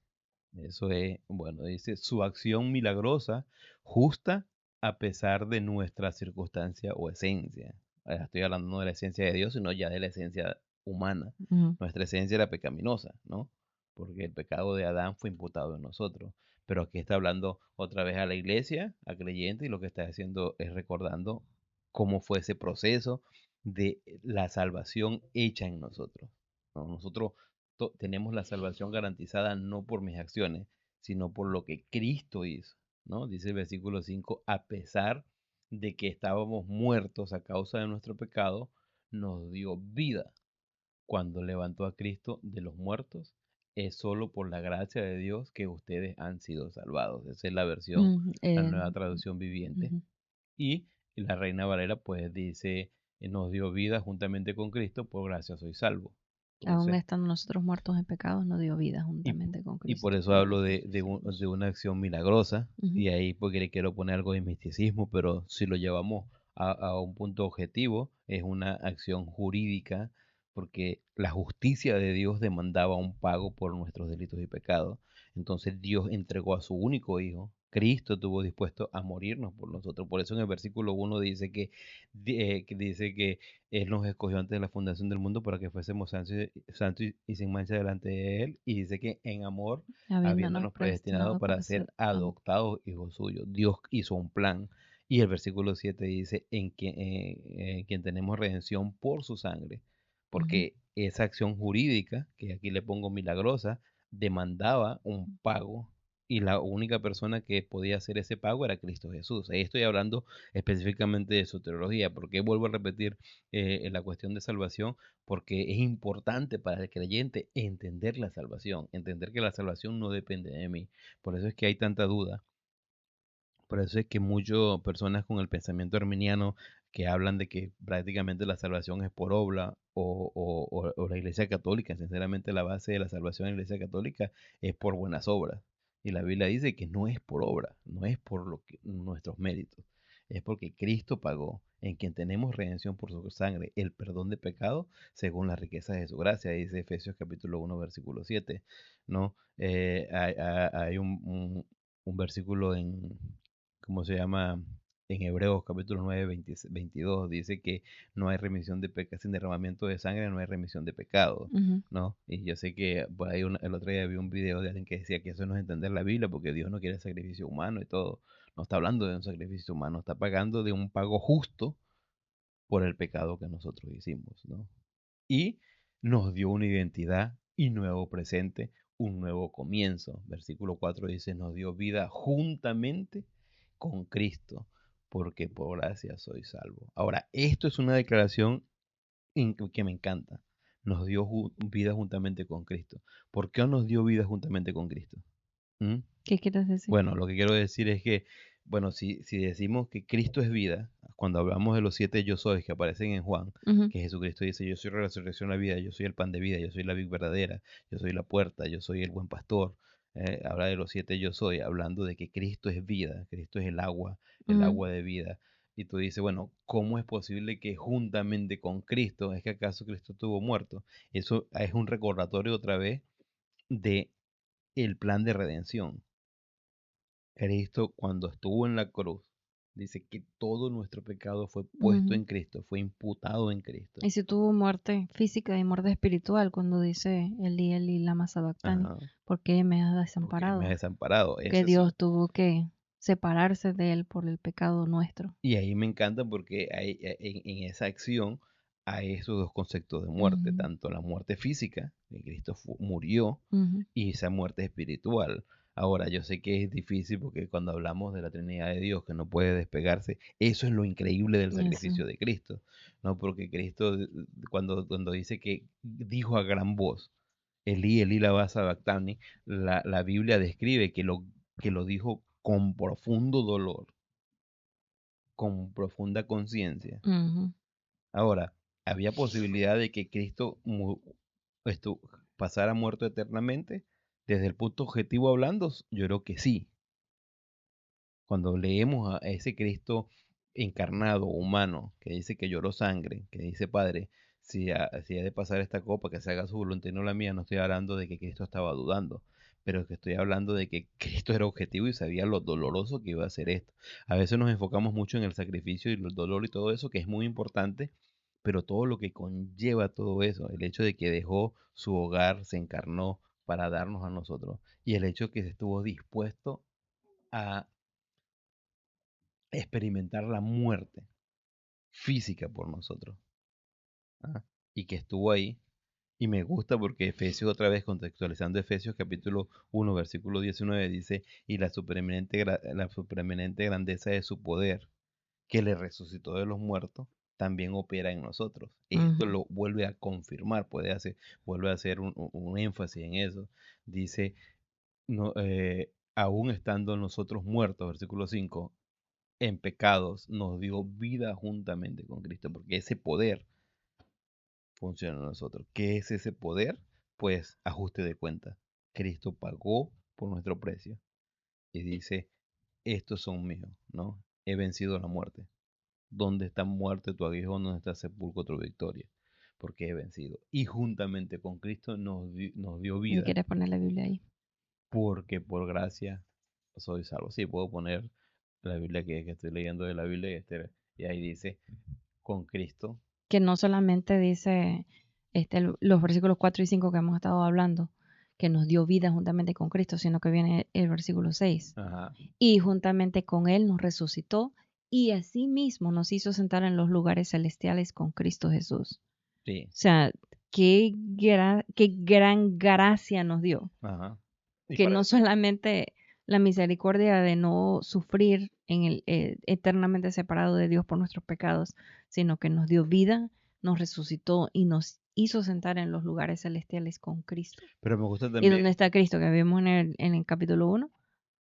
A: Eso es, bueno, dice, su acción milagrosa, justa, a pesar de nuestra circunstancia o esencia. Estoy hablando no de la esencia de Dios, sino ya de la esencia humana.
B: ujú.
A: Nuestra esencia era pecaminosa, ¿no? Porque el pecado de Adán fue imputado en nosotros. Pero aquí está hablando otra vez a la iglesia, a creyentes, y lo que está haciendo es recordando cómo fue ese proceso de la salvación hecha en nosotros, ¿no? Nosotros tenemos la salvación garantizada no por mis acciones, sino por lo que Cristo hizo, ¿no? Dice el versículo 5, a pesar de que estábamos muertos a causa de nuestro pecado, nos dio vida cuando levantó a Cristo de los muertos. Es solo por la gracia de Dios que ustedes han sido salvados. Esa es la versión,
B: Mm,
A: la nueva traducción viviente.
B: ujú.
A: Y la Reina Valera pues dice, nos dio vida juntamente con Cristo, por gracia soy salvo.
B: Aún
A: Entonces,
B: estando nosotros muertos en pecados, nos dio vida
A: y,
B: juntamente con
A: y por
B: Cristo.
A: eso hablo de una acción milagrosa,
B: Ujú.
A: y ahí porque le quiero poner algo de misticismo, pero si lo llevamos a un punto objetivo, es una acción jurídica, porque la justicia de Dios demandaba un pago por nuestros delitos y pecados. Entonces Dios entregó a su único Hijo. Cristo estuvo dispuesto a morirnos por nosotros. Por eso en el versículo 1 dice que Él nos escogió antes de la fundación del mundo para que fuésemos santos y sin mancha delante de Él. Y dice que en amor,
B: Habiéndonos
A: habiéndonos predestinado
B: predestinado
A: para
B: para
A: ser
B: ser
A: adoptados hijos suyos. Dios hizo un plan. Y el versículo 7 dice, en quien tenemos redención por su sangre.
B: Ujú.
A: Porque esa acción jurídica, que aquí le pongo milagrosa, demandaba un pago, y la única persona que podía hacer ese pago era Cristo Jesús. Ahí estoy hablando específicamente de soteriología. Porque vuelvo a repetir en la cuestión de salvación? Porque es importante para el creyente entender la salvación, entender que la salvación no depende de mí. Por eso es que hay tanta duda. Por eso es que muchas personas con el pensamiento arminiano que hablan de que prácticamente la salvación es por obra, o la Iglesia Católica, sinceramente la base de la salvación en la Iglesia Católica es por buenas obras. Y la Biblia dice que no es por obra, no es por nuestros méritos, es porque Cristo pagó, en quien tenemos redención por su sangre, el perdón de pecado según las riquezas de su gracia, dice Efesios capítulo 1 versículo 7, ¿no? Hay un versículo en, ¿cómo se llama? En Hebreos capítulo 9, 22, dice que no hay remisión de pecados, sin derramamiento de sangre no hay remisión de pecados,
B: Ujú.
A: ¿no? Y yo sé que por ahí el otro día vi un video de alguien que decía que eso no es entender la Biblia, porque Dios no quiere sacrificio humano y todo. No está hablando de un sacrificio humano, está pagando de un pago justo por el pecado que nosotros hicimos, ¿no? Y nos dio una identidad y nuevo presente, un nuevo comienzo. Versículo 4 dice, nos dio vida juntamente con Cristo, porque por gracia soy salvo. Ahora, esto es una declaración que me encanta. Nos dio vida juntamente con Cristo. ¿Por qué nos dio vida juntamente con Cristo? ¿Mm?
B: ¿Qué quieres decir?
A: Bueno, lo que quiero decir es que, bueno, si decimos que Cristo es vida, cuando hablamos de los 7 yo soy que aparecen en Juan,
B: Ujú.
A: que Jesucristo dice, yo soy la resurrección, la vida, yo soy el pan de vida, yo soy la vid verdadera, yo soy la puerta, yo soy el buen pastor. Habla de los 7 yo soy, hablando de que Cristo es vida, Cristo es el
B: Mm,
A: agua de vida. Y tú dices, bueno, ¿cómo es posible que juntamente con Cristo, es que acaso Cristo estuvo muerto? Eso es un recordatorio otra vez de el plan de redención. Cristo, cuando estuvo en la cruz, dice que todo nuestro pecado fue puesto
B: ujú.
A: en Cristo, fue imputado en Cristo.
B: Y si tuvo muerte física y muerte espiritual, cuando dice Eli, Eli, lama sabactani,
A: Ajá,
B: ¿por qué me has
A: porque me ha
B: desamparado?
A: desamparado.
B: Que Dios tuvo que separarse de él por el pecado nuestro.
A: Y ahí me encanta porque en esa acción hay esos dos conceptos de muerte,
B: Ujú,
A: tanto la muerte física, que Cristo murió,
B: ujú.
A: y esa muerte espiritual. Ahora, yo sé que es difícil porque cuando hablamos de la Trinidad de Dios, que no puede despegarse, eso es lo increíble del
B: Eso.
A: sacrificio de Cristo, ¿no? Porque Cristo, cuando dice que dijo a gran voz, Elí, Elí lama sabactani, la Biblia describe que lo dijo con profundo dolor, con profunda conciencia.
B: Ujú,
A: Ahora, ¿había posibilidad de que Cristo pasara muerto eternamente? Desde el punto objetivo hablando, yo creo que sí. Cuando leemos a ese Cristo encarnado, humano, que dice que lloró sangre, que dice, Padre, si ha de pasar esta copa, que se haga su voluntad y no la mía, no estoy hablando de que Cristo estaba dudando, pero que estoy hablando de que Cristo era objetivo y sabía lo doloroso que iba a ser esto. A veces nos enfocamos mucho en el sacrificio y el dolor y todo eso, que es muy importante, pero todo lo que conlleva todo eso, el hecho de que dejó su hogar, se encarnó para darnos a nosotros, y el hecho de que estuvo dispuesto a experimentar la muerte física por nosotros, ¿ah? Y que estuvo ahí, Y me gusta porque Efesios, otra vez contextualizando Efesios capítulo 1 versículo 19 dice, y la supereminente grandeza de su poder, que le resucitó de los muertos, también opera en nosotros. Esto
B: Ujú.
A: lo vuelve a confirmar, vuelve a hacer un énfasis en eso. Dice, no, aún estando nosotros muertos, versículo 5 en pecados, nos dio vida juntamente con Cristo, porque ese poder funciona en nosotros. ¿Qué es ese poder? Pues ajuste de cuentas. Cristo pagó por nuestro precio y dice, estos son míos, ¿no? He vencido la muerte. ¿Dónde está muerte tu aguijón? ¿Dónde está sepulcro tu victoria? Porque he vencido. Y juntamente con Cristo nos dio
B: ¿Y
A: vida,
B: quieres poner la Biblia ahí?
A: porque por gracia soy salvo. Sí, puedo poner la Biblia que estoy leyendo de la Biblia y ahí dice, con Cristo.
B: Que no solamente dice los versículos 4 y 5 que hemos estado hablando, que nos dio vida juntamente con Cristo, sino que viene el versículo 6.
A: Ajá,
B: Y juntamente con Él nos resucitó y asimismo nos hizo sentar en los lugares celestiales con Cristo Jesús.
A: sí,
B: O sea, qué gran gracia nos dio,
A: ajá. Y
B: que
A: para,
B: no solamente la misericordia de no sufrir eternamente separado de Dios por nuestros pecados, sino que nos dio vida, nos resucitó y nos hizo sentar en los lugares celestiales con Cristo.
A: pero me gusta
B: ¿Y dónde
A: también,
B: está Cristo? Que vimos en el capítulo 1,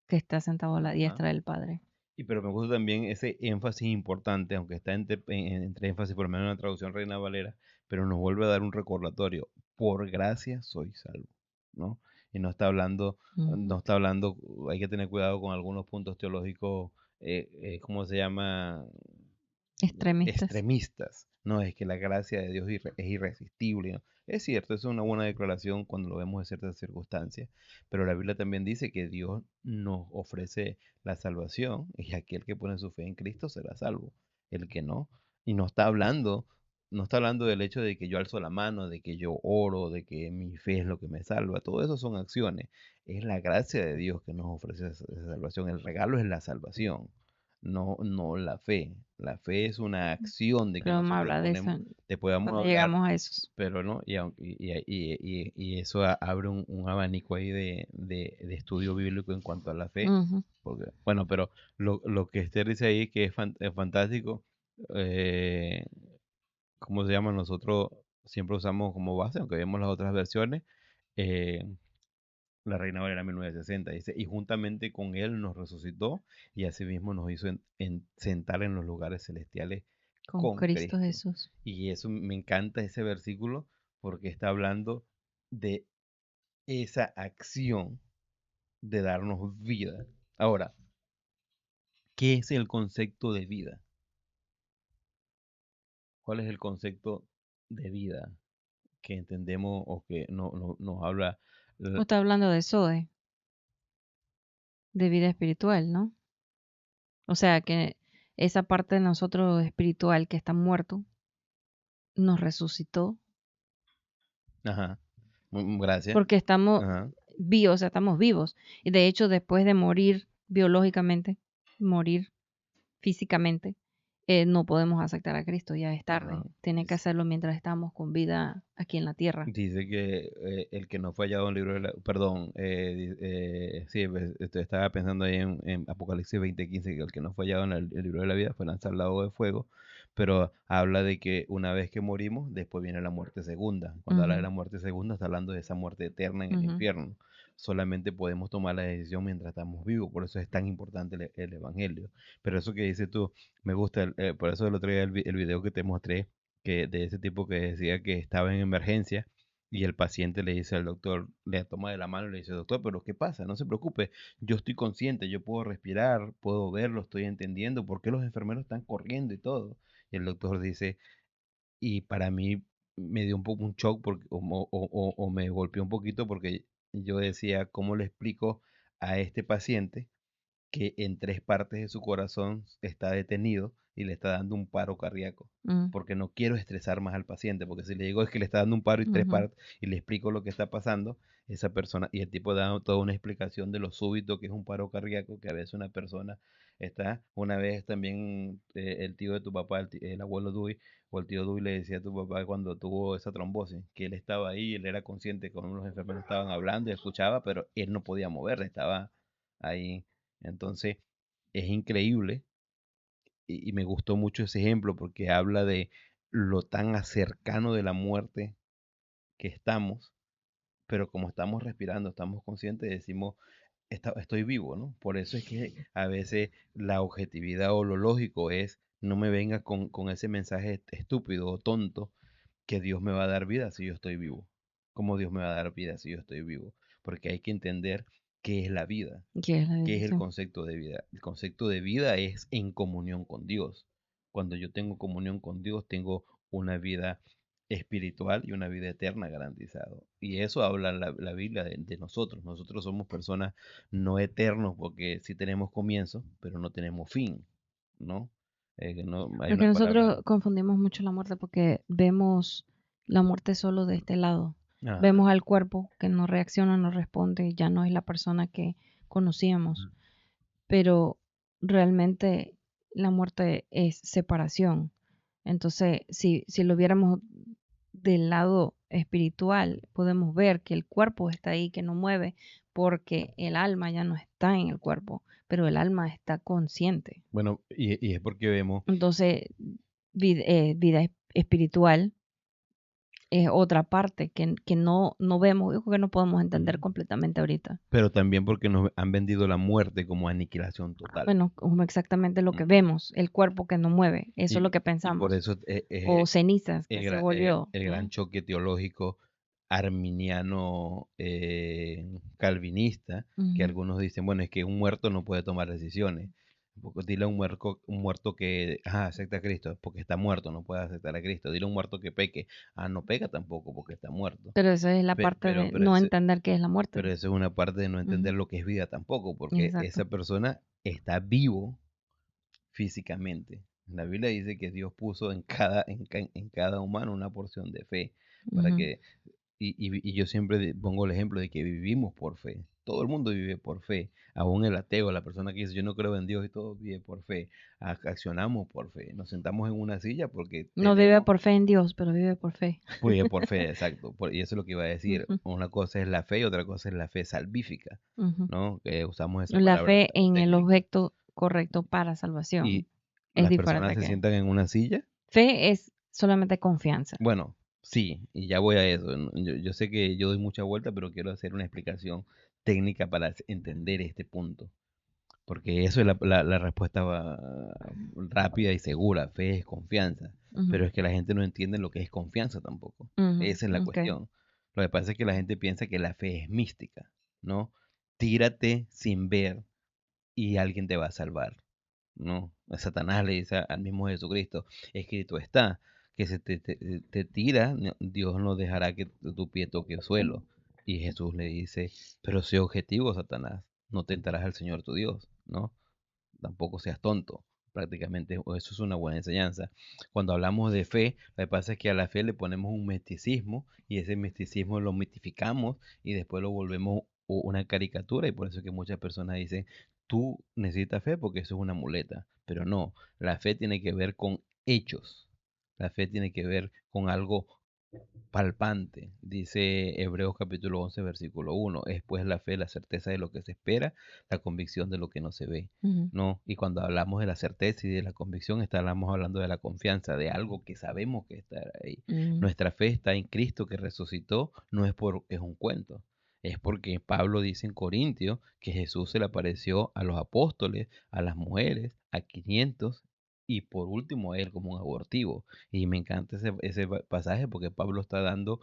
B: que está sentado a la
A: ajá.
B: diestra del Padre.
A: Pero me gusta también ese énfasis importante, aunque está entre énfasis, por lo menos en la traducción Reina Valera, pero nos vuelve a dar un recordatorio. Por gracia soy salvo, ¿no? Y
B: Ujú.
A: no está hablando, hay que tener cuidado con algunos puntos teológicos, ¿cómo se llama?
B: Extremistas.
A: Extremistas. No, es que la gracia de Dios es irresistible, ¿no? Es cierto, es una buena declaración cuando lo vemos en ciertas circunstancias, pero la Biblia también dice que Dios nos ofrece la salvación y aquel que pone su fe en Cristo será salvo, el que no. Y no está hablando del hecho de que yo alzo la mano, de que yo oro, de que mi fe es lo que me salva. Todo eso son acciones. Es la gracia de Dios que nos ofrece esa salvación. El regalo es la salvación, no la fe. La fe es una acción de que
B: Pero vamos a
A: nosotros
B: hablar de
A: ponemos,
B: eso
A: te podamos
B: cuando
A: hablar,
B: llegamos a esos.
A: pero no, y eso abre un abanico ahí de estudio bíblico en cuanto a la fe,
B: Ujú.
A: porque, bueno, pero lo que Esther dice ahí que es fantástico, eh, ¿cómo se llama? Nosotros siempre usamos como base, aunque vemos las otras versiones, eh, la Reina Valera 1960 dice, y juntamente con él nos resucitó y asimismo nos hizo sentar en los lugares celestiales
B: Con
A: con
B: Cristo
A: Cristo.
B: Jesús.
A: Y eso me encanta ese versículo porque está hablando de esa acción de darnos vida. Ahora, ¿qué es el concepto de vida? ¿Cuál es el concepto de vida que entendemos o que nos habla?
B: Vos
A: l-
B: estás hablando de Zoe, de vida espiritual, ¿no? O sea, que esa parte de nosotros espiritual que está muerto, nos resucitó,
A: Ajá, gracias.
B: porque estamos
A: Ajá.
B: vivos, o sea, estamos vivos. Y de hecho, después de morir biológicamente, morir físicamente, no podemos aceptar a Cristo, ya es
A: Ajá.
B: tarde. Tiene que hacerlo mientras estamos con vida aquí en la tierra.
A: Dice que el que no fue hallado en el libro de la... Perdón, sí, estaba pensando ahí en Apocalipsis 20:15, que el que no fue hallado en el libro de la vida fue lanzado al lago de fuego, pero habla de que una vez que morimos, después viene la muerte segunda. Cuando habla de
B: Ujú,
A: la muerte segunda, está hablando de esa muerte eterna en el
B: ujú.
A: infierno. Solamente podemos tomar la decisión mientras estamos vivos, por eso es tan importante el Evangelio. Pero eso que dices tú, me gusta, por eso el otro día el video que te mostré, que de ese tipo que decía que estaba en emergencia y el paciente le dice al doctor, le toma de la mano y le dice, doctor, pero ¿qué pasa? No se preocupe, yo estoy consciente, yo puedo respirar, puedo verlo, estoy entendiendo por qué los enfermeros están corriendo y todo. Y el doctor dice, y para mí me dio un poco un shock porque, o me golpeó un poquito porque yo decía, ¿cómo le explico a este paciente que en 3 partes de su corazón está detenido y le está dando un paro cardíaco,
B: mm,
A: porque no quiero estresar más al paciente, porque si le digo es que le está dando un paro y tres
B: ujú.
A: partes y le explico lo que está pasando, esa persona, y el tipo da toda una explicación de lo súbito que es un paro cardíaco, que a veces una persona está, una vez también el tío de tu papá, el abuelo Dewey, o el tío Dewey le decía a tu papá cuando tuvo esa trombosis, que él estaba ahí, él era consciente cuando los enfermeros estaban hablando y escuchaba, pero él no podía mover, estaba ahí. Entonces, es increíble y me gustó mucho ese ejemplo porque habla de lo tan cercano de la muerte que estamos, pero como estamos respirando, estamos conscientes, decimos, estoy vivo, ¿no? Por eso es que a veces la objetividad o lo lógico es, no me venga con ese mensaje estúpido o tonto que Dios me va a dar vida si yo estoy vivo. ¿Cómo Dios me va a dar vida si yo estoy vivo? Porque hay que entender qué es la vida.
B: ¿Qué es la
A: ¿Qué es el
B: bendición?
A: concepto de vida? El concepto de vida es en comunión con Dios. Cuando yo tengo comunión con Dios, tengo una vida espiritual y una vida eterna garantizado. Y eso habla la Biblia de nosotros. Nosotros somos personas no eternos porque sí tenemos comienzo, pero no tenemos fin, ¿no? No hay
B: Porque
A: una palabra.
B: nosotros confundimos mucho la muerte porque vemos la muerte solo de este lado.
A: Ajá.
B: Vemos al cuerpo que no reacciona, no responde, ya no es la persona que conocíamos. Pero realmente la muerte es separación. Entonces, si lo viéramos del lado espiritual, podemos ver que el cuerpo está ahí, que no mueve, porque el alma ya no está en el cuerpo, pero el alma está consciente.
A: Bueno, y es porque vemos.
B: Entonces, vida espiritual es otra parte que no vemos, que no podemos entender
A: Ujú.
B: completamente ahorita.
A: Pero también porque nos han vendido la muerte como aniquilación total.
B: Bueno, como exactamente lo que
A: Mm.
B: vemos, el cuerpo que no mueve, eso es lo
A: Y,
B: que
A: y por
B: pensamos.
A: eso
B: O cenizas que se volvió,
A: el gran
B: ¿no?
A: choque teológico arminiano calvinista, que
B: Ujú.
A: algunos dicen, bueno, es que un muerto no puede tomar decisiones. Dile a un muerto que acepta a Cristo, porque está muerto, no puede aceptar a Cristo. Dile a un muerto que peque, no peca tampoco porque está muerto.
B: Pero esa es la
A: Pe-
B: parte
A: pero,
B: de
A: pero,
B: no
A: ese-
B: entender qué es la
A: pero
B: muerte.
A: eso es una parte de no entender
B: Ujú.
A: lo que es vida tampoco, porque
B: Exacto.
A: esa persona está vivo físicamente. La Biblia dice que Dios puso en cada humano una porción de fe para
B: Ujú.
A: que, y yo siempre pongo el ejemplo de que vivimos por fe. Todo el mundo vive por fe, aún el ateo, la persona que dice yo no creo en Dios y todo vive por fe. Accionamos por fe, nos sentamos en una silla porque
B: No vive
A: tenemos,
B: por fe en Dios, pero vive por fe.
A: vive por fe, exacto. Y eso es lo que iba a decir.
B: Ujú,
A: Una cosa es la fe y otra cosa es la fe salvífica,
B: ujú.
A: ¿no? Que usamos esa
B: La
A: palabra
B: fe en el
A: técnica.
B: objeto correcto para salvación
A: Y
B: es
A: las personas
B: diferente
A: se
B: que
A: sientan en una silla.
B: fe es solamente confianza.
A: Bueno, sí, y ya voy a eso. Yo sé que yo doy mucha vuelta, pero quiero hacer una explicación técnica para entender este punto. Porque eso es la respuesta rápida y segura. Fe es confianza.
B: Ujú,
A: Pero es que la gente no entiende lo que es confianza tampoco.
B: ujú,
A: Esa es la
B: okay.
A: cuestión. Lo que pasa es que la gente piensa que la fe es mística, ¿no? Tírate sin ver y alguien te va a salvar. No, Satanás le dice al mismo Jesucristo, escrito está, que si te tira, Dios no dejará que tu pie toque el suelo. Y Jesús le dice, pero sé objetivo, Satanás, no tentarás al Señor tu Dios, ¿no? Tampoco seas tonto. Prácticamente eso es una buena enseñanza. Cuando hablamos de fe, lo que pasa es que a la fe le ponemos un misticismo y ese misticismo lo mitificamos y después lo volvemos una caricatura y por eso es que muchas personas dicen, tú necesitas fe porque eso es una muleta. Pero no, la fe tiene que ver con hechos. La fe tiene que ver con algo palpante, dice Hebreos capítulo 11 versículo 1. Es pues la fe, la certeza de lo que se espera, la convicción de lo que no se ve,
B: Ujú,
A: ¿no? Y cuando hablamos de la certeza y de la convicción, estamos hablando de la confianza, de algo que sabemos que está ahí.
B: ujú,
A: Nuestra fe está en Cristo que resucitó, no es porque es un cuento. Es porque Pablo dice en Corintios que Jesús se le apareció a los apóstoles, a las mujeres, a 500 y por último a él como un abortivo. Y me encanta ese pasaje porque Pablo está dando,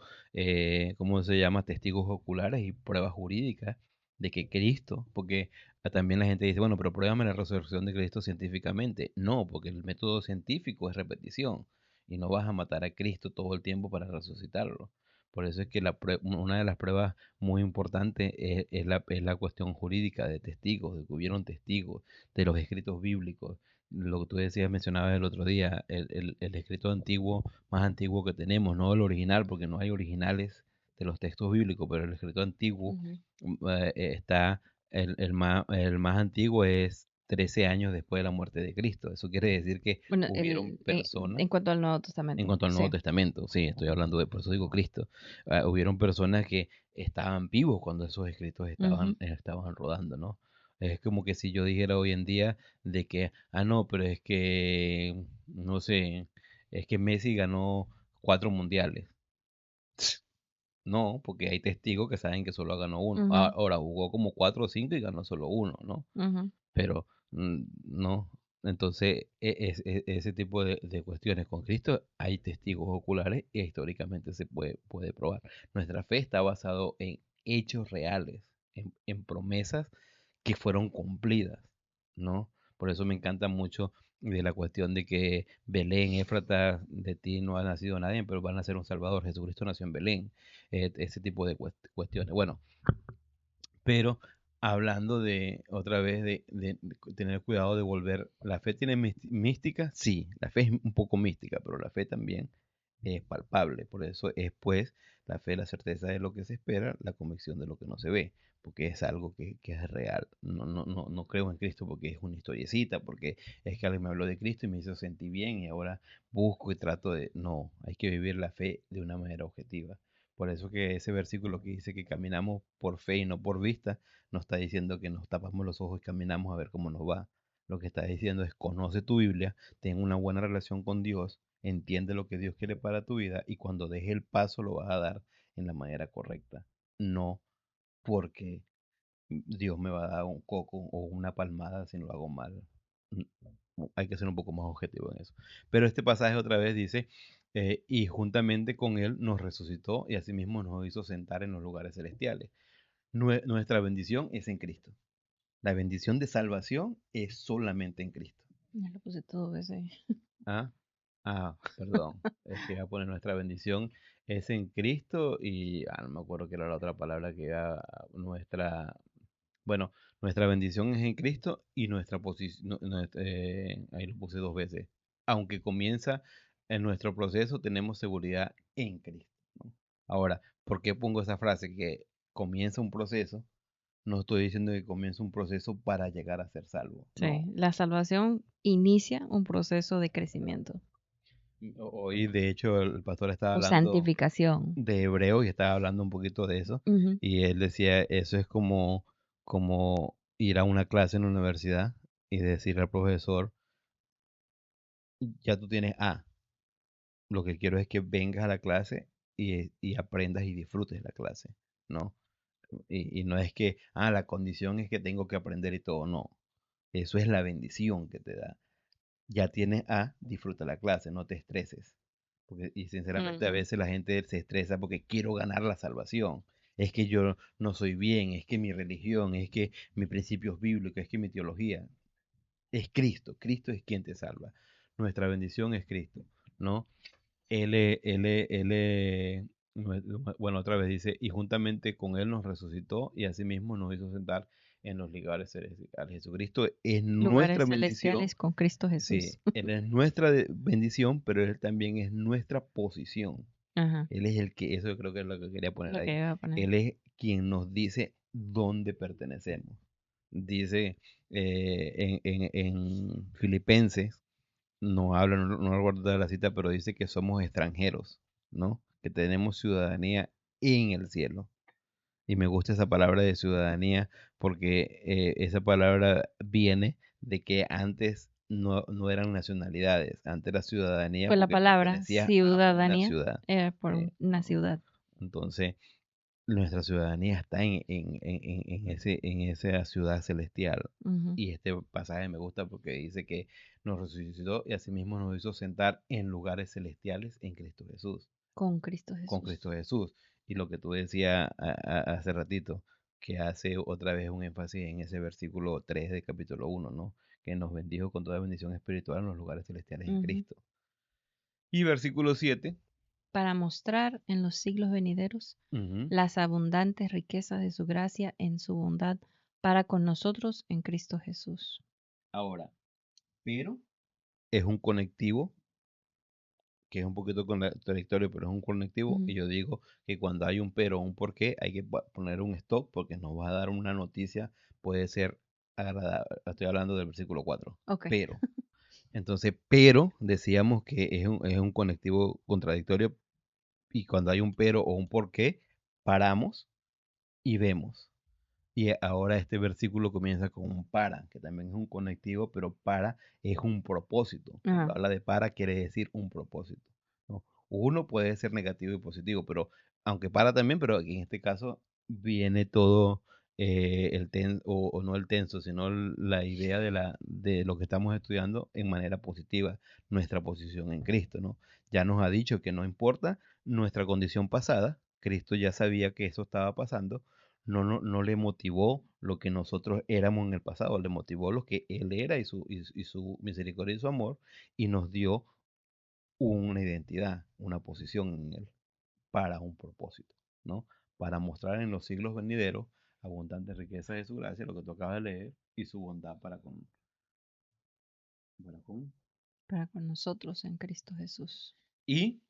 A: ¿cómo se llama? Testigos oculares y pruebas jurídicas de que Cristo, porque también la gente dice, bueno, pero pruébame la resurrección de Cristo científicamente. No, porque el método científico es repetición y no vas a matar a Cristo todo el tiempo para resucitarlo. Por eso es que una de las pruebas muy importantes es la cuestión jurídica de testigos, de que hubieron testigos de los escritos bíblicos. Lo que tú decías, mencionabas el otro día, el escrito antiguo, más antiguo que tenemos, no el original, porque no hay originales de los textos bíblicos, pero el escrito antiguo
B: Ujú.
A: está, el más antiguo es 13 años después de la muerte de Cristo. Eso quiere decir que
B: Bueno,
A: hubieron personas
B: en cuanto al Nuevo
A: en
B: Testamento,
A: cuanto al Nuevo
B: sí.
A: Testamento, sí, estoy hablando de, por eso digo Cristo. Hubieron personas que estaban vivos cuando esos escritos estaban,
B: Ujú.
A: estaban rodando, ¿no? Es como que si yo dijera hoy en día de que, no, pero es que, no sé, es que Messi ganó 4 mundiales. No, porque hay testigos que saben que solo ganó uno.
B: Ujú.
A: Ahora jugó como 4 o 5 y ganó solo uno, ¿no?
B: Ujú.
A: Pero no. Entonces, ese tipo de cuestiones con Cristo hay testigos oculares y históricamente se puede probar. Nuestra fe está basado en hechos reales, en promesas que fueron cumplidas, ¿no? Por eso me encanta mucho de la cuestión de que Belén, Éfrata, de ti no ha nacido nadie, pero van a ser un Salvador. Jesucristo nació en Belén. Ese tipo de cuestiones. Bueno, pero hablando de otra vez de tener cuidado de volver, ¿la fe tiene mística? Sí, la fe es un poco mística, pero la fe también es palpable. Por eso es pues la fe, la certeza de lo que se espera, la convicción de lo que no se ve, porque es algo que es real. No creo en Cristo porque es una historiecita, porque es que alguien me habló de Cristo y me hizo sentir bien y ahora busco y trato de... No, hay que vivir la fe de una manera objetiva. Por eso que ese versículo que dice que caminamos por fe y no por vista, no está diciendo que nos tapamos los ojos y caminamos a ver cómo nos va. Lo que está diciendo es conoce tu Biblia, ten una buena relación con Dios, entiende lo que Dios quiere para tu vida y cuando dejes el paso lo vas a dar en la manera correcta. No porque Dios me va a dar un coco o una palmada si lo hago mal. Mm, Hay que ser un poco más objetivo en eso. Pero este pasaje otra vez dice, y juntamente con Él nos resucitó y asimismo nos hizo sentar en los lugares celestiales. Nuestra bendición es en Cristo. La bendición de salvación es solamente en Cristo.
B: Ya lo puse todo ese.
A: ¿Ah? Perdón. Es que iba a poner nuestra bendición es en Cristo y no me acuerdo qué era la otra palabra que era nuestra. Bueno, nuestra bendición es en Cristo y nuestra posición, ahí lo puse 2 veces. Aunque comienza en nuestro proceso, tenemos seguridad en Cristo, ¿no? Ahora, ¿por qué pongo esa frase que comienza un proceso? No estoy diciendo que comienza un proceso para llegar a ser salvo,
B: Sí,
A: no.
B: la salvación inicia un proceso de crecimiento
A: Hoy, de hecho, el pastor estaba
B: o
A: hablando
B: santificación.
A: de Hebreo y estaba hablando un poquito de eso.
B: Ujú.
A: Y él decía, eso es como ir a una clase en la universidad y decirle al profesor, ya tú tienes A. Lo que quiero es que vengas a la clase y aprendas y disfrutes la clase, ¿no? Y no es que, la condición es que tengo que aprender y todo, no. Eso es la bendición que te da. Ya tienes A, disfruta la clase, no te estreses. Y sinceramente a
B: Ujú.
A: veces la gente se estresa porque quiero ganar la salvación. Es que yo no soy bien, es que mi religión, es que mi principios bíblicos, es que mi teología. Es Cristo, Cristo es quien te salva. Nuestra bendición es Cristo, ¿no? Bueno, otra vez dice, y juntamente con Él nos resucitó y asimismo nos hizo sentar en los lugares celestiales. Jesucristo es
B: Lugares
A: nuestra bendición,
B: celestiales con Cristo
A: sí,
B: Jesús.
A: Él es nuestra bendición, pero Él también es nuestra posición.
B: Ajá,
A: Él es el que, eso yo creo que es lo que quería poner
B: lo que
A: ahí.
B: iba a poner.
A: Él es quien nos dice dónde pertenecemos. Dice en Filipenses no habla, no recuerdo de la cita, pero dice que somos extranjeros, ¿no? Que tenemos ciudadanía en el cielo. Y me gusta esa palabra de ciudadanía porque esa palabra viene de que antes no eran nacionalidades, antes era ciudadanía
B: Pues la
A: porque
B: palabra
A: pertenecía a una
B: ciudadanía
A: ciudad.
B: era por una
A: ¿No?
B: ciudad.
A: Entonces, nuestra ciudadanía está en esa ciudad celestial.
B: Ujú.
A: Y este pasaje me gusta porque dice que nos resucitó y asimismo nos hizo sentar en lugares celestiales en Cristo Jesús,
B: Con Cristo
A: con
B: Jesús.
A: Cristo Jesús. Y lo que tú decías hace ratito, que hace otra vez un énfasis en ese versículo 3 del capítulo 1, ¿no? Que nos bendijo con toda bendición espiritual en los lugares celestiales en
B: Ujú.
A: Cristo. Y versículo 7.
B: para mostrar en los siglos venideros
A: Ujú.
B: las abundantes riquezas de su gracia en su bondad para con nosotros en Cristo Jesús.
A: Ahora, pero es un conectivo que es un poquito contradictorio, pero es un conectivo,
B: Ujú.
A: y yo digo que cuando hay un pero o un porqué, hay que poner un stop porque nos va a dar una noticia, puede ser agradable. Estoy hablando del versículo 4.
B: Ok.
A: Pero, entonces, pero decíamos que es un conectivo contradictorio, y cuando hay un pero o un porqué, paramos y vemos. Y ahora este versículo comienza con un para, que también es un conectivo, pero para es un propósito. Cuando
B: Ajá.
A: habla de para quiere decir un propósito, ¿no? Uno puede ser negativo y positivo, pero aunque para también, pero aquí en este caso viene todo o no el tenso, sino la idea de lo que estamos estudiando en manera positiva, nuestra posición en Cristo, ¿no? Ya nos ha dicho que no importa nuestra condición pasada, Cristo ya sabía que eso estaba pasando, no le motivó lo que nosotros éramos en el pasado, le motivó lo que Él era y su misericordia y su amor, y nos dio una identidad, una posición en Él para un propósito, ¿no? Para mostrar en los siglos venideros abundantes riquezas de su gracia, lo que tú acabas de leer, y su bondad para con.
B: Para con nosotros en Cristo Jesús.
A: Y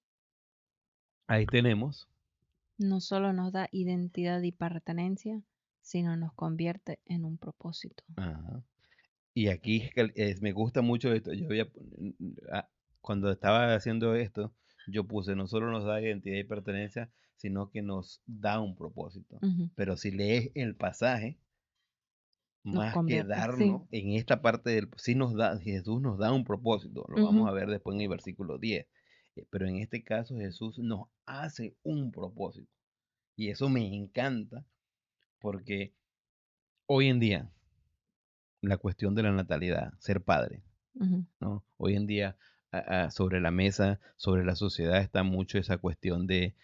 A: ahí tenemos,
B: No solo nos da identidad y pertenencia, sino nos convierte en un propósito.
A: ajá, y aquí me gusta mucho esto. Ah, cuando estaba haciendo esto, yo puse, no solo nos da identidad y pertenencia, sino que nos da un propósito.
B: Ujú.
A: Pero si lees el pasaje,
B: Nos
A: más que
B: convierte, sí.
A: darnos, en esta parte sí nos da, Jesús nos da un propósito. Lo vamos
B: Ujú.
A: a ver después en el versículo 10. Pero en este caso Jesús nos hace un propósito. Y eso me encanta porque hoy en día, la cuestión de la natalidad, ser padre,
B: Ujú.
A: ¿no? Hoy en día, sobre la mesa, sobre la sociedad está mucho esa cuestión de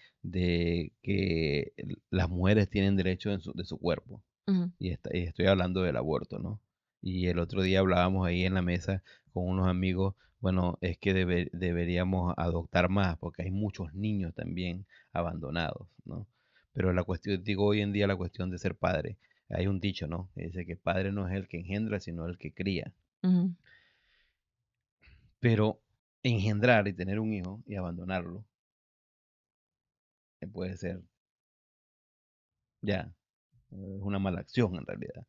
A: que las mujeres tienen derecho de su cuerpo.
B: Ujú.
A: Y estoy hablando del aborto, ¿no? Y el otro día hablábamos ahí en la mesa con unos amigos, bueno, es que deberíamos adoptar más porque hay muchos niños también abandonados, ¿no? Pero la cuestión, digo hoy en día la cuestión de ser padre, hay un dicho, ¿no? Que dice que padre no es el que engendra, sino el que cría.
B: Ujú.
A: Pero engendrar y tener un hijo y abandonarlo puede ser ya es una mala acción en realidad.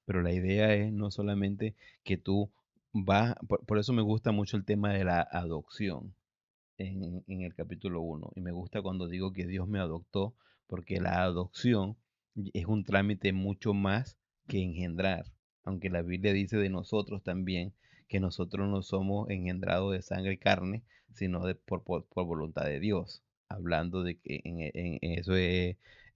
A: Pero la idea es no solamente que tú por eso me gusta mucho el tema de la adopción en el capítulo 1. Y me gusta cuando digo que Dios me adoptó, porque la adopción es un trámite mucho más que engendrar. Aunque la Biblia dice de nosotros también que nosotros no somos engendrados de sangre y carne, sino por voluntad de Dios. Hablando de que en eso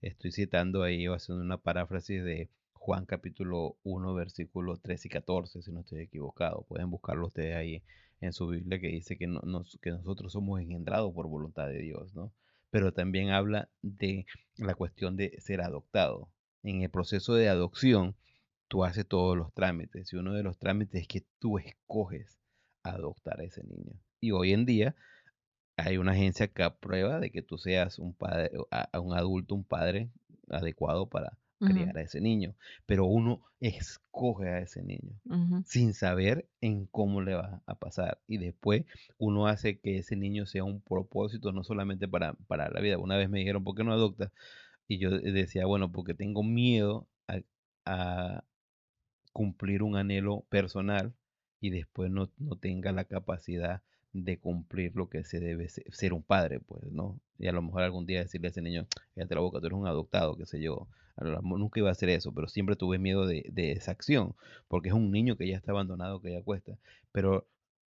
A: estoy citando ahí o haciendo una paráfrasis de Juan capítulo 1, versículos 13 y 14, si no estoy equivocado. Pueden buscarlo ustedes ahí en su Biblia, que dice que, que nosotros somos engendrados por voluntad de Dios, ¿no? Pero también habla de la cuestión de ser adoptado. En el proceso de adopción, tú haces todos los trámites, y uno de los trámites es que tú escoges adoptar a ese niño. Y hoy en día hay una agencia que aprueba de que tú seas un padre, a un adulto, un padre adecuado para
B: Ujú.
A: criar a ese niño. Pero uno escoge a ese niño
B: Ujú.
A: sin saber en cómo le va a pasar. Y después uno hace que ese niño sea un propósito, no solamente para la vida. Una vez me dijeron, ¿por qué no adoptas? Y yo decía, bueno, porque tengo miedo a cumplir un anhelo personal y después no tenga la capacidad de cumplir lo que se debe ser un padre, pues, ¿no? Y a lo mejor algún día decirle a ese niño, cállate la boca, tú eres un adoptado, qué sé yo. Nunca iba a hacer eso, pero siempre tuve miedo de esa acción, porque es un niño que ya está abandonado, que ya cuesta. Pero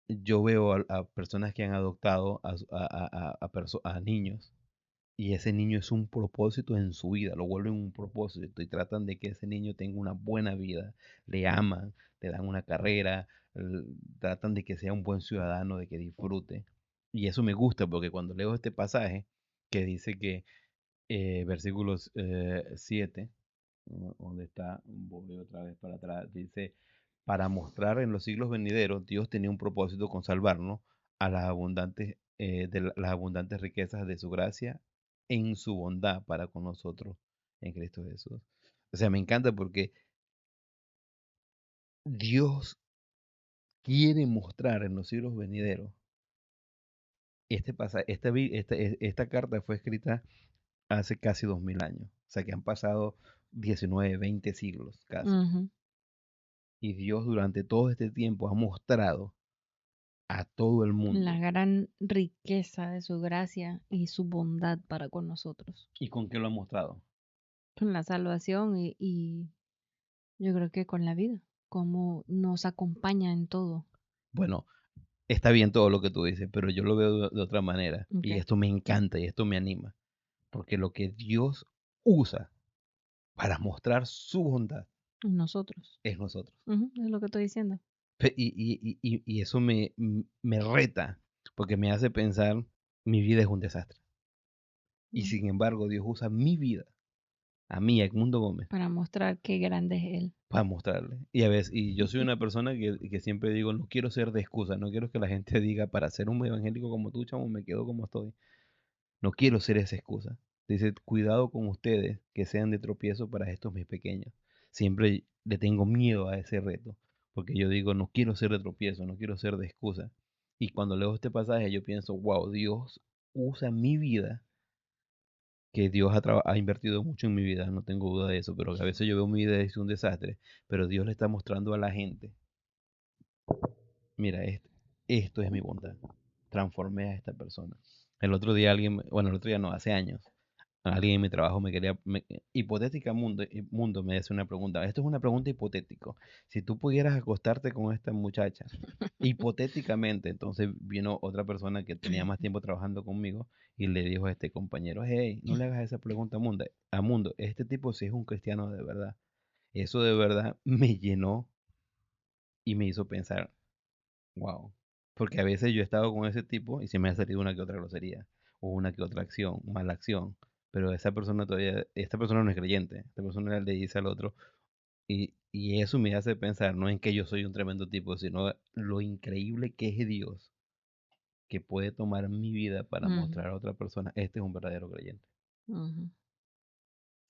A: yo veo a personas que han adoptado a niños, y ese niño es un propósito en su vida, lo vuelven un propósito y tratan de que ese niño tenga una buena vida, le aman, le dan una carrera, tratan de que sea un buen ciudadano, de que disfrute. Y eso me gusta porque cuando leo este pasaje que dice que versículos 7, donde está, voy otra vez para atrás, dice, para mostrar en los siglos venideros, Dios tenía un propósito con salvarnos a las abundantes de las abundantes riquezas de su gracia en su bondad para con nosotros en Cristo Jesús. O sea, me encanta porque Dios quiere mostrar en los siglos venideros. Esta carta fue escrita hace casi 2000 años. O sea que han pasado 19, 20 siglos casi.
B: Ujú.
A: Y Dios durante todo este tiempo ha mostrado a todo el
B: La
A: mundo.
B: gran riqueza de su gracia y su bondad para con nosotros.
A: ¿Y con qué lo ha mostrado?
B: Con la salvación y yo creo que con la vida, como nos acompaña en todo.
A: Bueno, está bien todo lo que tú dices, pero yo lo veo de otra manera. Y
B: Okay.
A: esto me encanta y esto me anima. Porque lo que Dios usa para mostrar su bondad
B: Nosotros.
A: es nosotros.
B: Ujú, es lo que estoy diciendo.
A: Y eso me reta, porque me hace pensar, mi vida es un desastre. Y
B: Mm.
A: sin embargo, Dios usa mi vida, a mí, a Edmundo Gómez,
B: Para mostrar qué grande es Él.
A: para mostrarle. Y a veces, y yo soy una persona que siempre digo, no quiero ser de excusa, no quiero que la gente diga, para ser un evangélico como tú, chamo, me quedo como estoy. No quiero ser esa excusa. Dice, cuidado con ustedes que sean de tropiezo para estos mis pequeños. Siempre le tengo miedo a ese reto, porque yo digo, no quiero ser de tropiezo, no quiero ser de excusa. Y cuando leo este pasaje, yo pienso, wow, Dios usa mi vida, que Dios ha invertido mucho en mi vida, no tengo duda de eso, pero que a veces yo veo mi vida y es un desastre, pero Dios le está mostrando a la gente, mira, esto es mi bondad, transformé a esta persona. El otro día bueno, el otro día no, hace años, alguien en mi trabajo hipotética mundo me hace una pregunta. Esto es una pregunta hipotética. Si tú pudieras acostarte con esta muchacha, hipotéticamente, entonces vino otra persona que tenía más tiempo trabajando conmigo y le dijo a este compañero, hey, no le hagas esa pregunta a Mundo. Este tipo sí es un cristiano de verdad. Eso de verdad me llenó y me hizo pensar, wow. Porque a veces yo he estado con ese tipo y se me ha salido una que otra grosería o una que otra acción, mala acción. Pero esta persona no es creyente. Esta persona le dice al otro. Y eso me hace pensar, no en que yo soy un tremendo tipo, sino lo increíble que es Dios, que puede tomar mi vida para
B: Ujú,
A: mostrar a otra persona, este es un verdadero creyente.
B: ujú.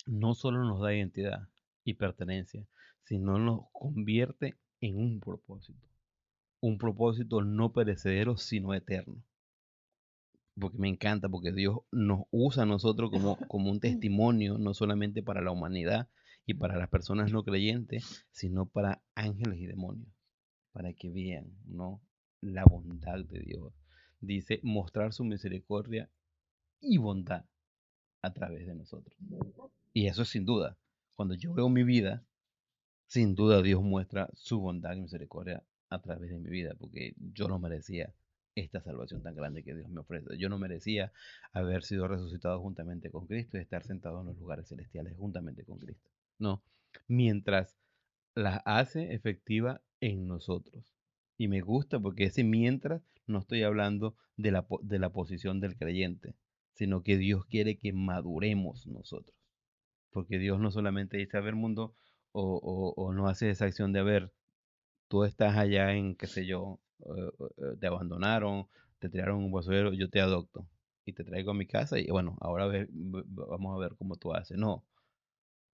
A: No solo nos da identidad y pertenencia, sino nos convierte en un propósito. Un propósito no perecedero, sino eterno. Porque me encanta, porque Dios nos usa a nosotros como un testimonio, no solamente para la humanidad y para las personas no creyentes, sino para ángeles y demonios, para que vean, ¿no? La bondad de Dios. Dice, mostrar su misericordia y bondad a través de nosotros. Y eso es sin duda. Cuando yo veo mi vida, sin duda Dios muestra su bondad y misericordia a través de mi vida, porque yo no merecía esta salvación tan grande que Dios me ofrece. Yo no merecía haber sido resucitado juntamente con Cristo y estar sentado en los lugares celestiales juntamente con Cristo. No, mientras las hace efectiva en nosotros. Y me gusta porque ese mientras no estoy hablando de la posición del creyente, sino que Dios quiere que maduremos nosotros. Porque Dios no solamente dice, a ver, mundo, o no hace esa acción de, a ver, tú estás allá en, qué sé yo, te abandonaron, te tiraron un basurero, yo te adopto y te traigo a mi casa y bueno, ahora vamos a ver cómo tú haces. No,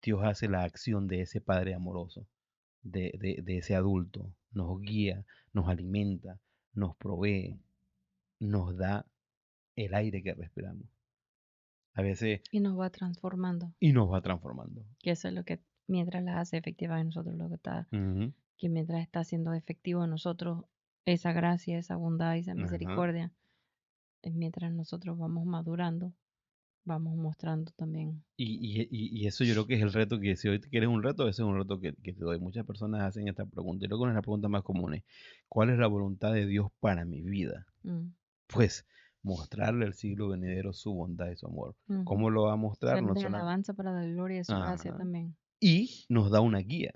A: Dios hace la acción de ese padre amoroso, de ese adulto, nos guía, nos alimenta, nos provee, nos da el aire que respiramos. A veces,
B: Y nos va transformando.
A: y nos va transformando.
B: Que eso es lo que, mientras las hace efectivas en nosotros, lo que está,
A: Ujú,
B: que mientras está siendo efectivo en nosotros esa gracia, esa bondad y esa
A: ajá.
B: misericordia, es mientras nosotros vamos madurando, vamos mostrando también.
A: Y eso yo creo que es el reto que si hoy quieres un reto, ese es un reto que te doy. Muchas personas hacen esta pregunta. Y luego es la pregunta más común es, ¿cuál es la voluntad de Dios para mi vida?
B: Mm,
A: Pues mostrarle al siglo venidero su bondad y su amor.
B: ujú.
A: ¿Cómo lo va a mostrar?
B: Ser
A: No
B: de
A: solo,
B: alabanza para la gloria de su gracia
A: ajá.
B: también.
A: Y nos da una guía.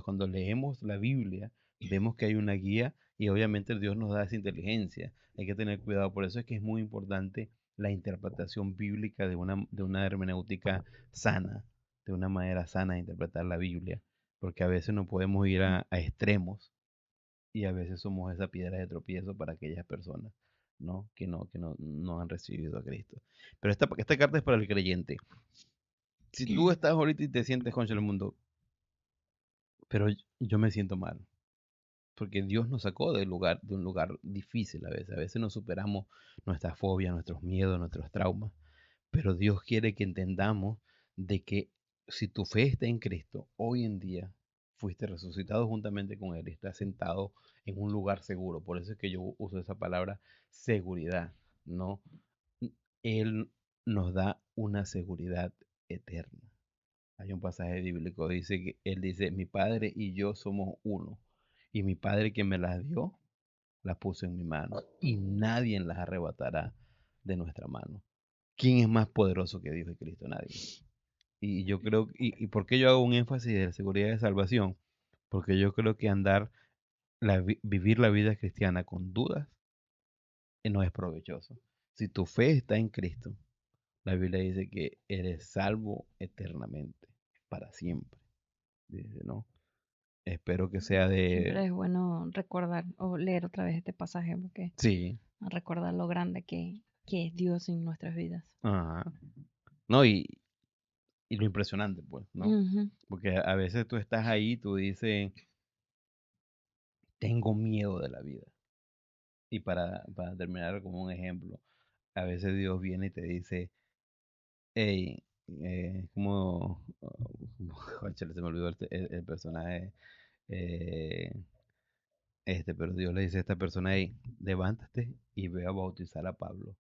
A: Cuando leemos la Biblia, vemos que hay una guía y obviamente Dios nos da esa inteligencia. Hay que tener cuidado. Por eso es que es muy importante la interpretación bíblica de una hermenéutica sana, de una manera sana de interpretar la Biblia. Porque a veces no podemos ir a extremos y a veces somos esa piedra de tropiezo para aquellas personas, ¿no? Que no han recibido a Cristo. Pero esta carta es para el creyente. Si tú estás ahorita y te sientes contra el mundo, pero yo me siento mal, porque Dios nos sacó de un lugar difícil a veces nos superamos nuestras fobias, nuestros miedos, nuestros traumas, pero Dios quiere que entendamos de que si tu fe está en Cristo, hoy en día fuiste resucitado juntamente con Él, estás sentado en un lugar seguro. Por eso es que yo uso esa palabra seguridad, ¿no? Él nos da una seguridad eterna. Hay un pasaje bíblico, dice que Él dice, mi Padre y yo somos uno, y mi Padre que me las dio, las puso en mi mano, y nadie las arrebatará de nuestra mano. ¿Quién es más poderoso que Dios y Cristo? Nadie. Y yo creo, y ¿por qué yo hago un énfasis de la seguridad de salvación? Porque yo creo que vivir la vida cristiana con dudas no es provechoso. Si tu fe está en Cristo, la Biblia dice que eres salvo eternamente, para siempre. Dice, ¿no? Espero que sea
B: Siempre
A: de...
B: es bueno recordar o leer otra vez este pasaje porque
A: Sí,
B: recordar lo grande que es Dios en nuestras vidas.
A: ajá. No, y lo impresionante, pues, ¿no?
B: Ujú.
A: Porque a veces tú estás ahí, tú dices, tengo miedo de la vida. Y para terminar como un ejemplo, a veces Dios viene y te dice, hey, como, cónchale, se me olvidó el personaje, eh, pero Dios le dice a esta persona, hey, levántate y ve a bautizar a Pablo.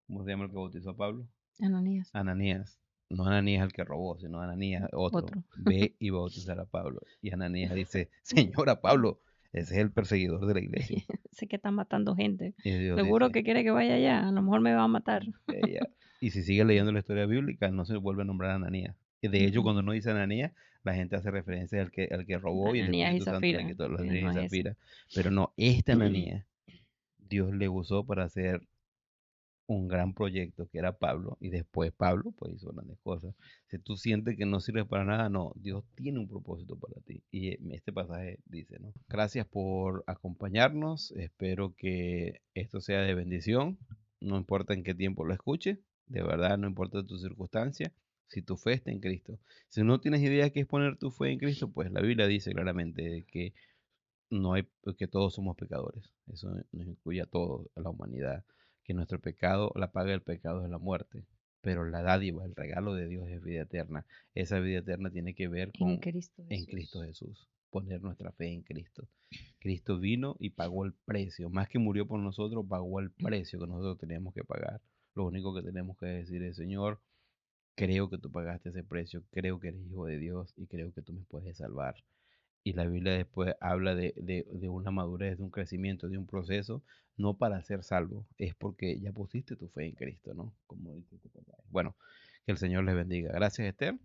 A: ¿Cómo se llama el que bautizó a Pablo?
B: Ananías,
A: Ananías. No Ananías el que robó, sino Ananías otro.
B: otro.
A: Ve y bautizar a Pablo. Y Ananías dice, Señora Pablo, ese es el perseguidor de la iglesia.
B: Sé que está matando gente.
A: Y Dios
B: Seguro
A: dice,
B: que quiere que vaya allá. A lo mejor me va a matar.
A: ella. Y si sigue leyendo la historia bíblica, no se vuelve a nombrar a Ananías. Y de hecho,
B: Mm,
A: cuando no dice Ananías, la gente hace referencia al que robó y el
B: Ananías y
A: Espíritu Santo le
B: Zafira.
A: quitó las
B: No
A: Ananías y
B: es ese.
A: Zafira. Pero no, esta Ananías, Dios le usó para hacer un gran proyecto que era Pablo, y después Pablo pues hizo grandes cosas. Si tú sientes que no sirve para nada, no, Dios tiene un propósito para ti. Y este pasaje dice, ¿no? Gracias por acompañarnos, espero que esto sea de bendición, no importa en qué tiempo lo escuches, de verdad, no importa tu circunstancia, si tu fe está en Cristo. Si no tienes idea de qué es poner tu fe en Cristo, pues la Biblia dice claramente que no hay, que todos somos pecadores. Eso nos incluye a todos, a la humanidad. Que nuestro pecado, la paga del pecado es la muerte. Pero la dádiva, el regalo de Dios es vida eterna. Esa vida eterna tiene que ver
B: En
A: con
B: Cristo
A: en Cristo
B: Jesús.
A: Jesús. Poner nuestra fe en Cristo. Cristo vino y pagó el precio. Más que murió por nosotros, pagó el precio que nosotros teníamos que pagar. Lo único que tenemos que decir es, Señor, creo que tú pagaste ese precio, creo que eres hijo de Dios y creo que tú me puedes salvar. Y la Biblia después habla de una madurez, de un crecimiento, de un proceso, no para ser salvo, es porque ya pusiste tu fe en Cristo, ¿no? Como dice tu papá. Bueno, que el Señor les bendiga. Gracias, Esther.